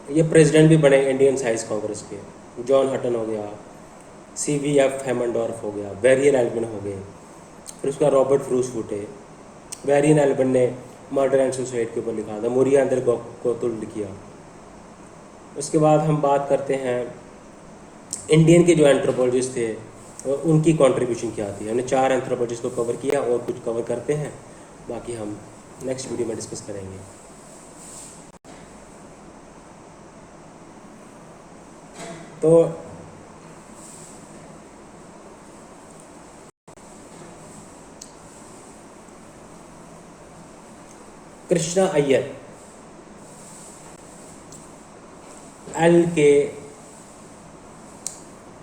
ये प्रेसिडेंट भी बने इंडियन साइंस कांग्रेस के। जॉन हटन हो गया, CVF हेमनडॉर्फ हो गया, वेरियन एल्बन हो गए, फिर उसका रॉबर्ट ब्रूस फुटे। वेरियन एल्बन ने मर्डर एंड सुसाइड के ऊपर लिखा था, मोरिया अंदर गोतुल किया। उसके बाद हम बात करते हैं इंडियन के जो एंथ्रोपोलॉजिस्ट थे और उनकी कंट्रीब्यूशन क्या थी। हमने 4 एंथ्रोपोलॉजिस्ट को कवर किया और कुछ कवर करते हैं, बाकी हम नेक्स्ट वीडियो में डिस्कस करेंगे। तो कृष्णा अय्यर, एल के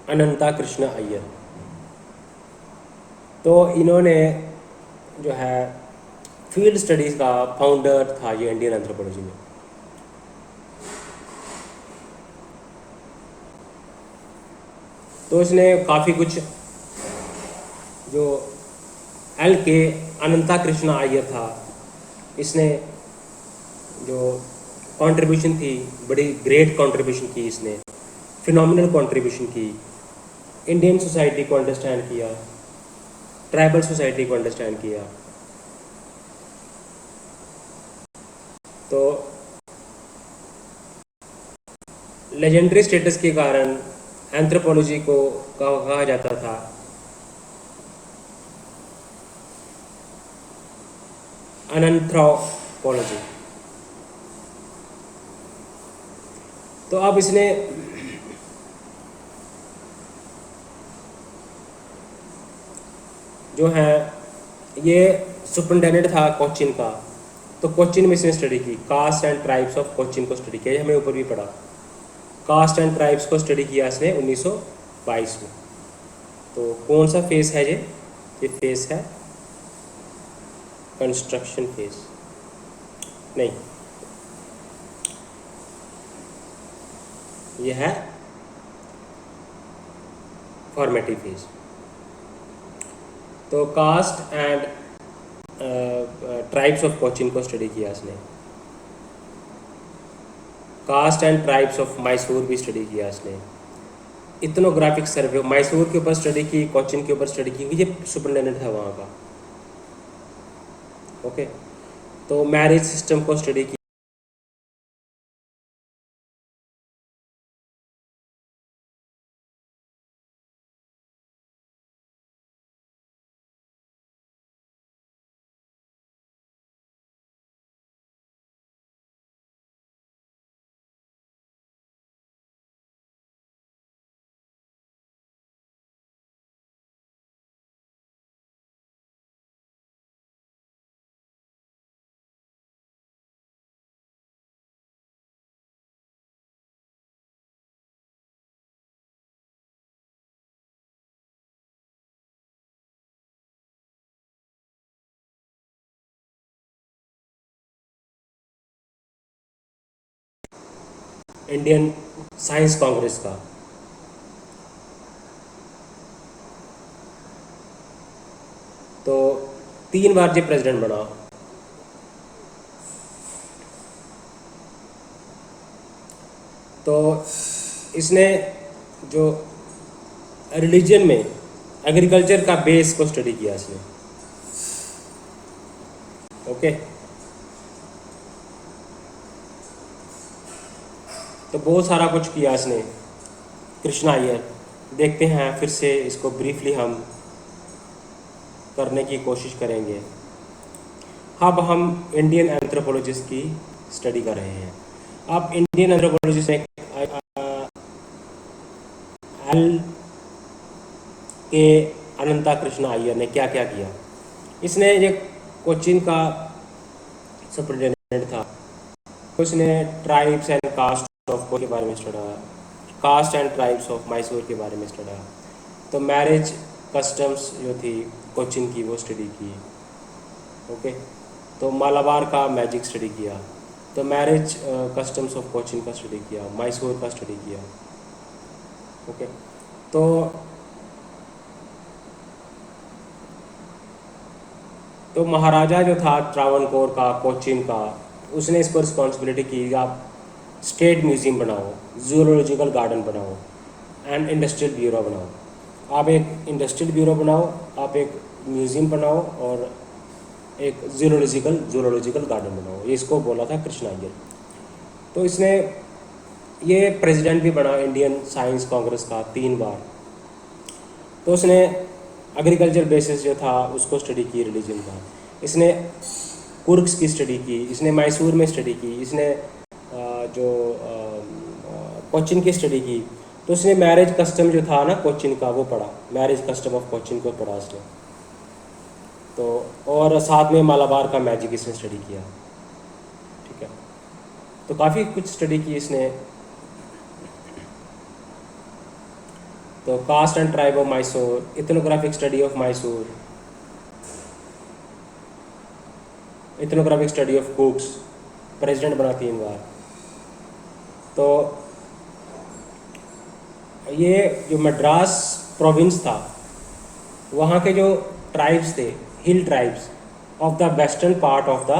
अनंता कृष्णा अय्यर, तो इन्होंने जो है फील्ड स्टडीज़ का फाउंडर था ये इंडियन एंथ्रोपोलॉजी में। तो इसने काफ़ी कुछ, जो एल के अनंता कृष्णा अय्यर था, इसने जो कंट्रीब्यूशन थी, बड़ी ग्रेट कंट्रीब्यूशन की इसने, फिनोमिनल कंट्रीब्यूशन की, इंडियन सोसाइटी को अंडरस्टैंड किया, ट्राइबल सोसाइटी को अंडरस्टैंड किया। तो लेजेंडरी स्टेटस के कारण एंथ्रोपोलॉजी को कहा जाता था अनंथ्रोपोलॉजी। तो अब इसने जो है ये सुपरिटेंडेंट था कोचिन का, तो कोचिन में इसने स्टडी की, caste and tribes of Cochin को स्टडी किया, ये हमें ऊपर भी पढ़ा। कास्ट एंड ट्राइब्स को स्टडी किया इसने 1922 में। तो कौन सा फेस है ये फेस है कंस्ट्रक्शन फेज, नहीं, ये है फॉर्मेटिव फेज। तो caste and tribes of Cochin को स्टडी किया इसने, caste and tribes of Mysore भी स्टडी किया इसने, इथनोग्राफिक सर्वे मैसूर के ऊपर स्टडी की, कोचिन के ऊपर स्टडी की, ये सुपरिटेंडेंट था वहाँ का। ओके, तो मैरिज सिस्टम को स्टडी की, इंडियन साइंस कांग्रेस का। तो 3 बार ये प्रेसिडेंट बना। तो इसने जो रिलीजन में एग्रीकल्चर का बेस को स्टडी किया इसने। ओके, तो बहुत सारा कुछ किया इसने कृष्णा अय्यर। देखते हैं फिर से इसको ब्रीफली हम करने की कोशिश करेंगे। अब हम इंडियन एंथ्रोपोलॉजिस्ट की स्टडी कर रहे हैं। अब इंडियन एंथ्रोपोलॉजिस्ट में एल के अनंता कृष्णा अय्यर ने क्या क्या किया। इसने ये कोचिन का सुपरिटेंडेंट था, उसने ट्राइब्स एंड कास्ट ऑफ के बारे में study, caste and tribes of Mysore के बारे में स्टडी। तो मैरिज कस्टम्स जो थी कोचिन की वो स्टडी की। ओके, तो मालाबार का मैजिक स्टडी किया। तो मैरिज कस्टम्स ऑफ कोचिन का स्टडी किया, मैसूर का स्टडी किया। ओके, तो महाराजा जो था ट्रावनकोर का, कोचिन का, उसने इसको रिस्पॉन्सिबिलिटी की, आप स्टेट म्यूज़ियम बनाओ, जूलॉजिकल गार्डन बनाओ एंड इंडस्ट्रियल ब्यूरो बनाओ। आप एक इंडस्ट्रियल ब्यूरो बनाओ, आप एक म्यूज़ियम बनाओ और एक जूलॉजिकल गार्डन बनाओ। ये इसको बोला था कृष्णा अय्यर। तो इसने ये प्रेसिडेंट भी बना इंडियन साइंस कांग्रेस का 3 बार। तो उसने एग्रीकल्चर बेसिस जो था उसको स्टडी की, रिलीजन का। इसने कुर्ग्स की स्टडी की, इसने मैसूर में स्टडी की, इसने जो कोचिन की स्टडी की। तो उसने मैरिज कस्टम जो था ना कोचिन का वो पढ़ा, मैरिज कस्टम ऑफ कोचिन को पढ़ा उसने। तो और साथ में मालाबार का मैजिक इसने स्टडी किया। ठीक है, तो काफ़ी कुछ स्टडी की इसने। तो caste and tribe of Mysore, ethnographic study of Mysore, ethnographic study of Coorgs, president बना 3 बार। तो ये जो मद्रास प्रोविंस था, वहाँ के जो ट्राइब्स थे, hill tribes of the western part of the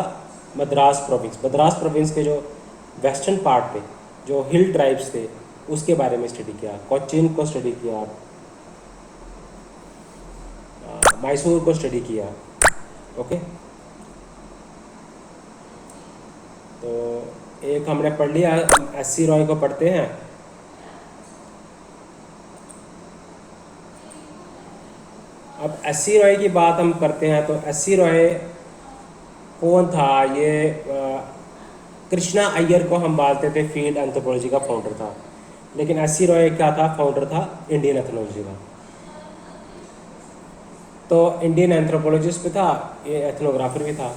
Madras province, Madras province के जो वेस्टर्न पार्ट पे जो हिल ट्राइब्स थे उसके बारे में स्टडी किया। कोचीन को स्टडी किया, मैसूर को स्टडी किया। ओके, तो एक हमने पढ़ लिया, एस.सी. रॉय को पढ़ते हैं। अब एस.सी. रॉय की बात हम करते हैं, तो एस.सी. रॉय कौन था? ये कृष्णा अय्यर को हम बोलते थे फील्ड एंथ्रोपोलॉजी का फाउंडर था, लेकिन एस.सी. रॉय क्या था? फाउंडर था इंडियन एथनोलॉजी का। तो इंडियन एंथ्रोपोलॉजिस्ट भी था, ये एथनोग्राफर भी था।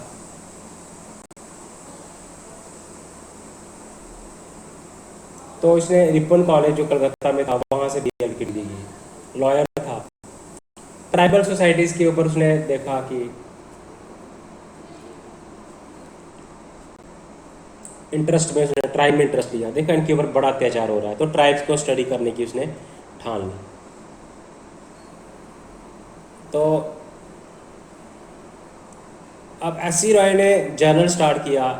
तो इसने रिपन कॉलेज जो कलकत्ता में था वहाँ से BL की डिग्री की, लॉयर था। ट्राइबल सोसाइटीज़ के ऊपर उसने देखा कि इंटरेस्ट में, उसने ट्राइब में इंटरेस्ट लिया, देखा इनके ऊपर बड़ा अत्याचार हो रहा है, तो ट्राइब्स को स्टडी करने की उसने ठान ली। तो अब एस.सी. रॉय ने जर्नल स्टार्ट किया,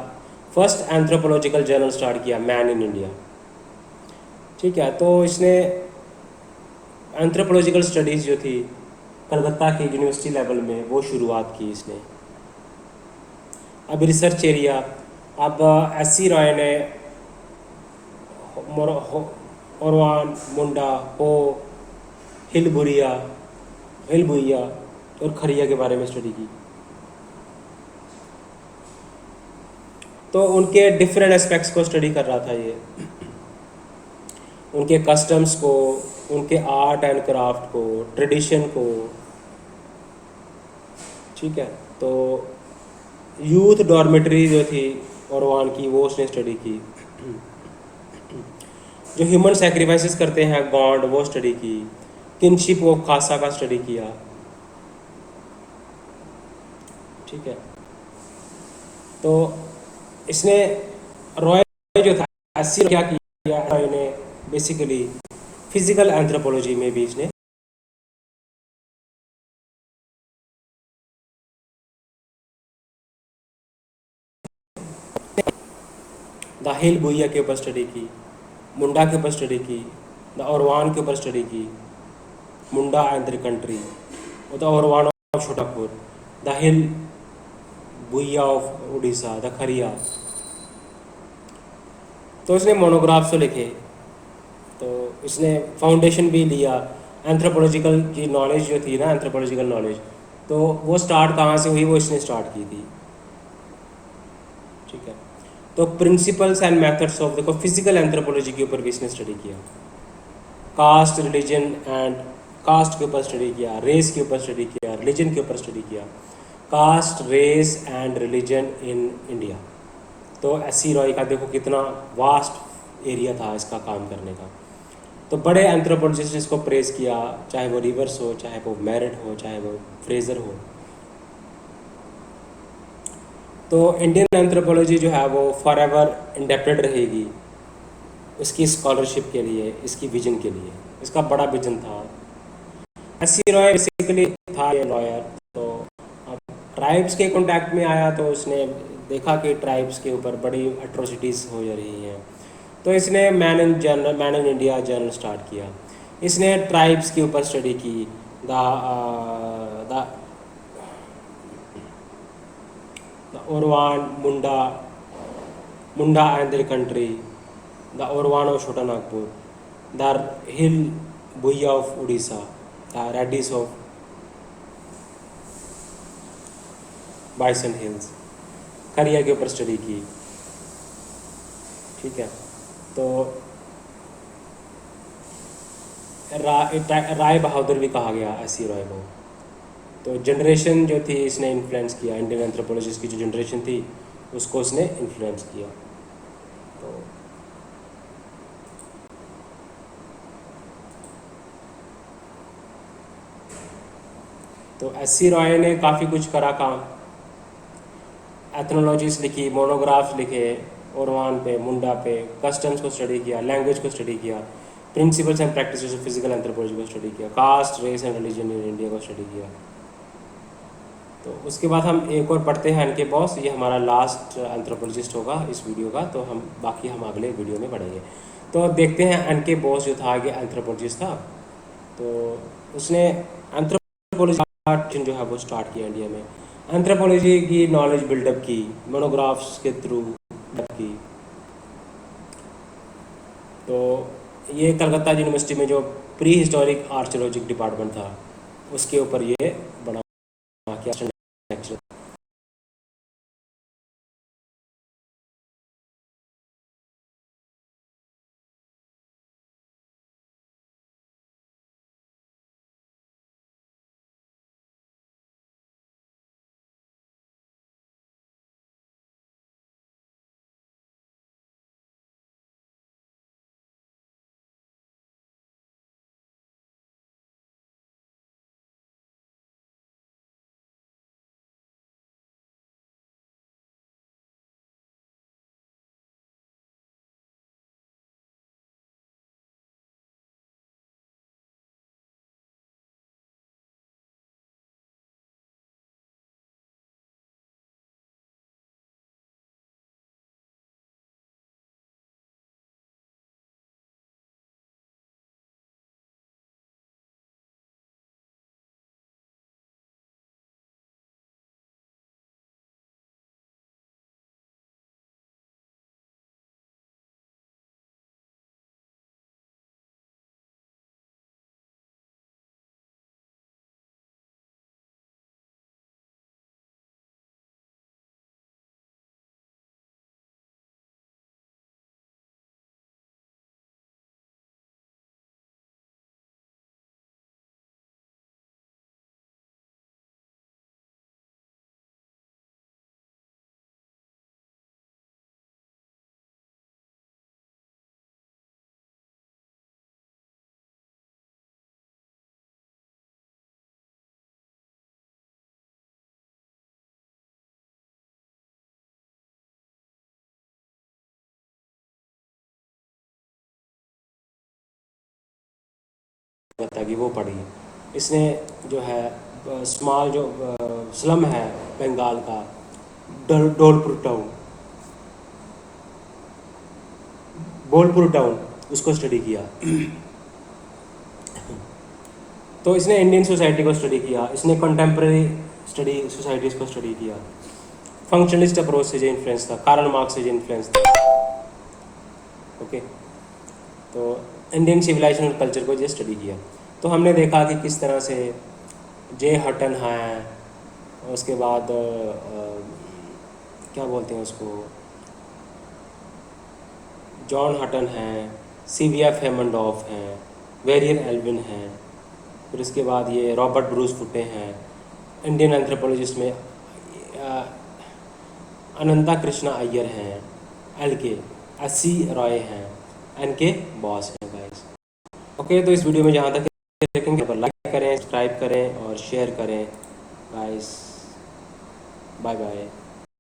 फर्स्ट एंथ्रोपोलॉजिकल जर्नल स्टार्ट किया, मैन इन इंडिया। ठीक है, तो इसने एंथ्रोपोलॉजिकल स्टडीज़ जो थी कलकत्ता की यूनिवर्सिटी लेवल में वो शुरुआत की इसने। अब रिसर्च एरिया, अब एस.सी. रॉय ने ओरवान, मुंडा, हो, हिल भुइया और खरिया के बारे में स्टडी की। तो उनके डिफरेंट एस्पेक्ट्स को स्टडी कर रहा था ये, उनके कस्टम्स को, उनके आर्ट एंड क्राफ्ट को, ट्रेडिशन को। ठीक है, तो यूथ डॉर्मेटरी जो थी ओरवान की वो उसने स्टडी की। जो ह्यूमन सेक्रीफाइसेस करते हैं गॉड, वो स्टडी की। किनशिप ऑफ खासा का स्टडी किया। ठीक है, तो इसने रॉय जो था, एस.सी. क्या किया रॉय ने, बेसिकली फिजिकल एंथ्रोपोलॉजी में भी इसने द हिल भुइया के ऊपर स्टडी की, मुंडा के ऊपर स्टडी की, द ओरवान के ऊपर स्टडी की, मुंडा एंड द कंट्री, और the Oraon of छोटापुर, the hill Bhuiya of Orissa, the खरिया। तो इसने मोनोग्राफ्स तो लिखे, तो इसने फाउंडेशन भी लिया। एंथ्रोपोलॉजिकल की नॉलेज जो थी ना, एंथ्रोपोलॉजिकल नॉलेज, तो वो स्टार्ट कहाँ से हुई? वो इसने स्टार्ट की थी। ठीक है, तो प्रिंसिपल्स एंड मेथड्स ऑफ, देखो फिजिकल एंथ्रोपोलॉजी के ऊपर भी इसने स्टडी किया। कास्ट, रिलीजन एंड, कास्ट के ऊपर स्टडी किया, रेस के ऊपर स्टडी किया, रिलीजन के ऊपर स्टडी किया। Caste, race and religion in India. तो एस.सी. रॉय का देखो कितना वास्ट एरिया था इसका काम करने का। तो बड़े एंथ्रोपोलॉजिस्ट ने इसको प्रेस किया, चाहे वो रिवर्स हो, चाहे वो मेरिट हो, चाहे वो फ्रेजर हो। तो इंडियन एंथ्रोपोलॉजी जो है वो फॉर एवर इंडेप्टेड रहेगी उसकी स्कॉलरशिप के लिए, इसकी विजन के लिए। इसका बड़ा विजन था। एस.सी. रॉय बेसिकली था ये लॉयर। तो अब ट्राइब्स के कॉन्टैक्ट में आया, तो उसने देखा कि ट्राइब्स के ऊपर बड़ी एट्रोसिटीज़ हो जा रही हैं, तो इसने man in India journal start किया। इसने ट्राइब्स के ऊपर स्टडी की, the Oraon, Munda and the country, the Oraon of Chota Nagpur, the hill Bhuiya of Orissa, the Reddis of Bison Hills, Kharia के ऊपर स्टडी की। ठीक है, तो राय बहादुर भी कहा गया एस.सी. रॉय को। तो जनरेशन जो थी इसने इन्फ्लुएंस किया, इंडियन एंथ्रोपोलॉजिस्ट की जो जनरेशन थी उसको उसने इन्फ्लुएंस किया। तो एस.सी. रॉय ने काफ़ी कुछ करा काम, एथनोलॉजीज लिखी, मोनोग्राफ्स लिखे, ओरवान पे, मुंडा पे, कस्टम्स को स्टडी किया, लैंग्वेज को स्टडी किया, principles and practices of physical anthropology को स्टडी किया, caste, race and religion in India को स्टडी किया। तो उसके बाद हम एक और पढ़ते हैं एन.के. बॉस, ये हमारा लास्ट एंथ्रोपोलॉजिस्ट होगा इस वीडियो का, तो हम बाकी हम अगले वीडियो में पढ़ेंगे। तो देखते हैं एन.के. बॉस जो था आगे एंथ्रोपोलॉजिस्ट था, तो उसने एंथ्रोपोलॉजी जो है वो स्टार्ट किया इंडिया में, एंथ्रोपोलॉजी की नॉलेज बिल्डअप की, मोनोग्राफ्स के थ्रू की। तो ये कलकत्ता यूनिवर्सिटी में जो प्री हिस्टोरिक आर्कियोलॉजिक डिपार्टमेंट था उसके ऊपर ये बना किया लेक्चर। बता कि वो पढ़ी इसने, जो है स्मॉल जो स्लम है बंगाल का, डोलपुर टाउन, बोलपुर टाउन, उसको स्टडी किया। तो इसने इंडियन सोसाइटी को स्टडी किया, इसने कंटेम्प्रेरी स्टडी सोसाइटीज़ को स्टडी किया, फंक्शनलिस्ट अप्रोच से जो इन्फ्लुएंस था, कार्ल मार्क्स से जो इन्फ्लुएंस था। ओके, तो इंडियन सिविलाइजेशन और कल्चर को जो स्टडी किया। तो हमने देखा कि किस तरह से जे हटन है, उसके बाद क्या बोलते हैं उसको, जॉन हटन है, C.V.F. हेमंडॉफ हैं, वेरियन एल्विन हैं, फिर उसके बाद ये रॉबर्ट ब्रूस फुटे हैं। इंडियन एंथ्रोपोलॉजिस्ट में अनंता कृष्णा अय्यर हैं, L.K. एस.सी. रॉय हैं, N.के. बॉस हैं गाइस। ओके, तो इस वीडियो में जहाँ तक देखेंगे पर लाइक करें, सब्सक्राइब करें और शेयर करें गाइस। Bye bye.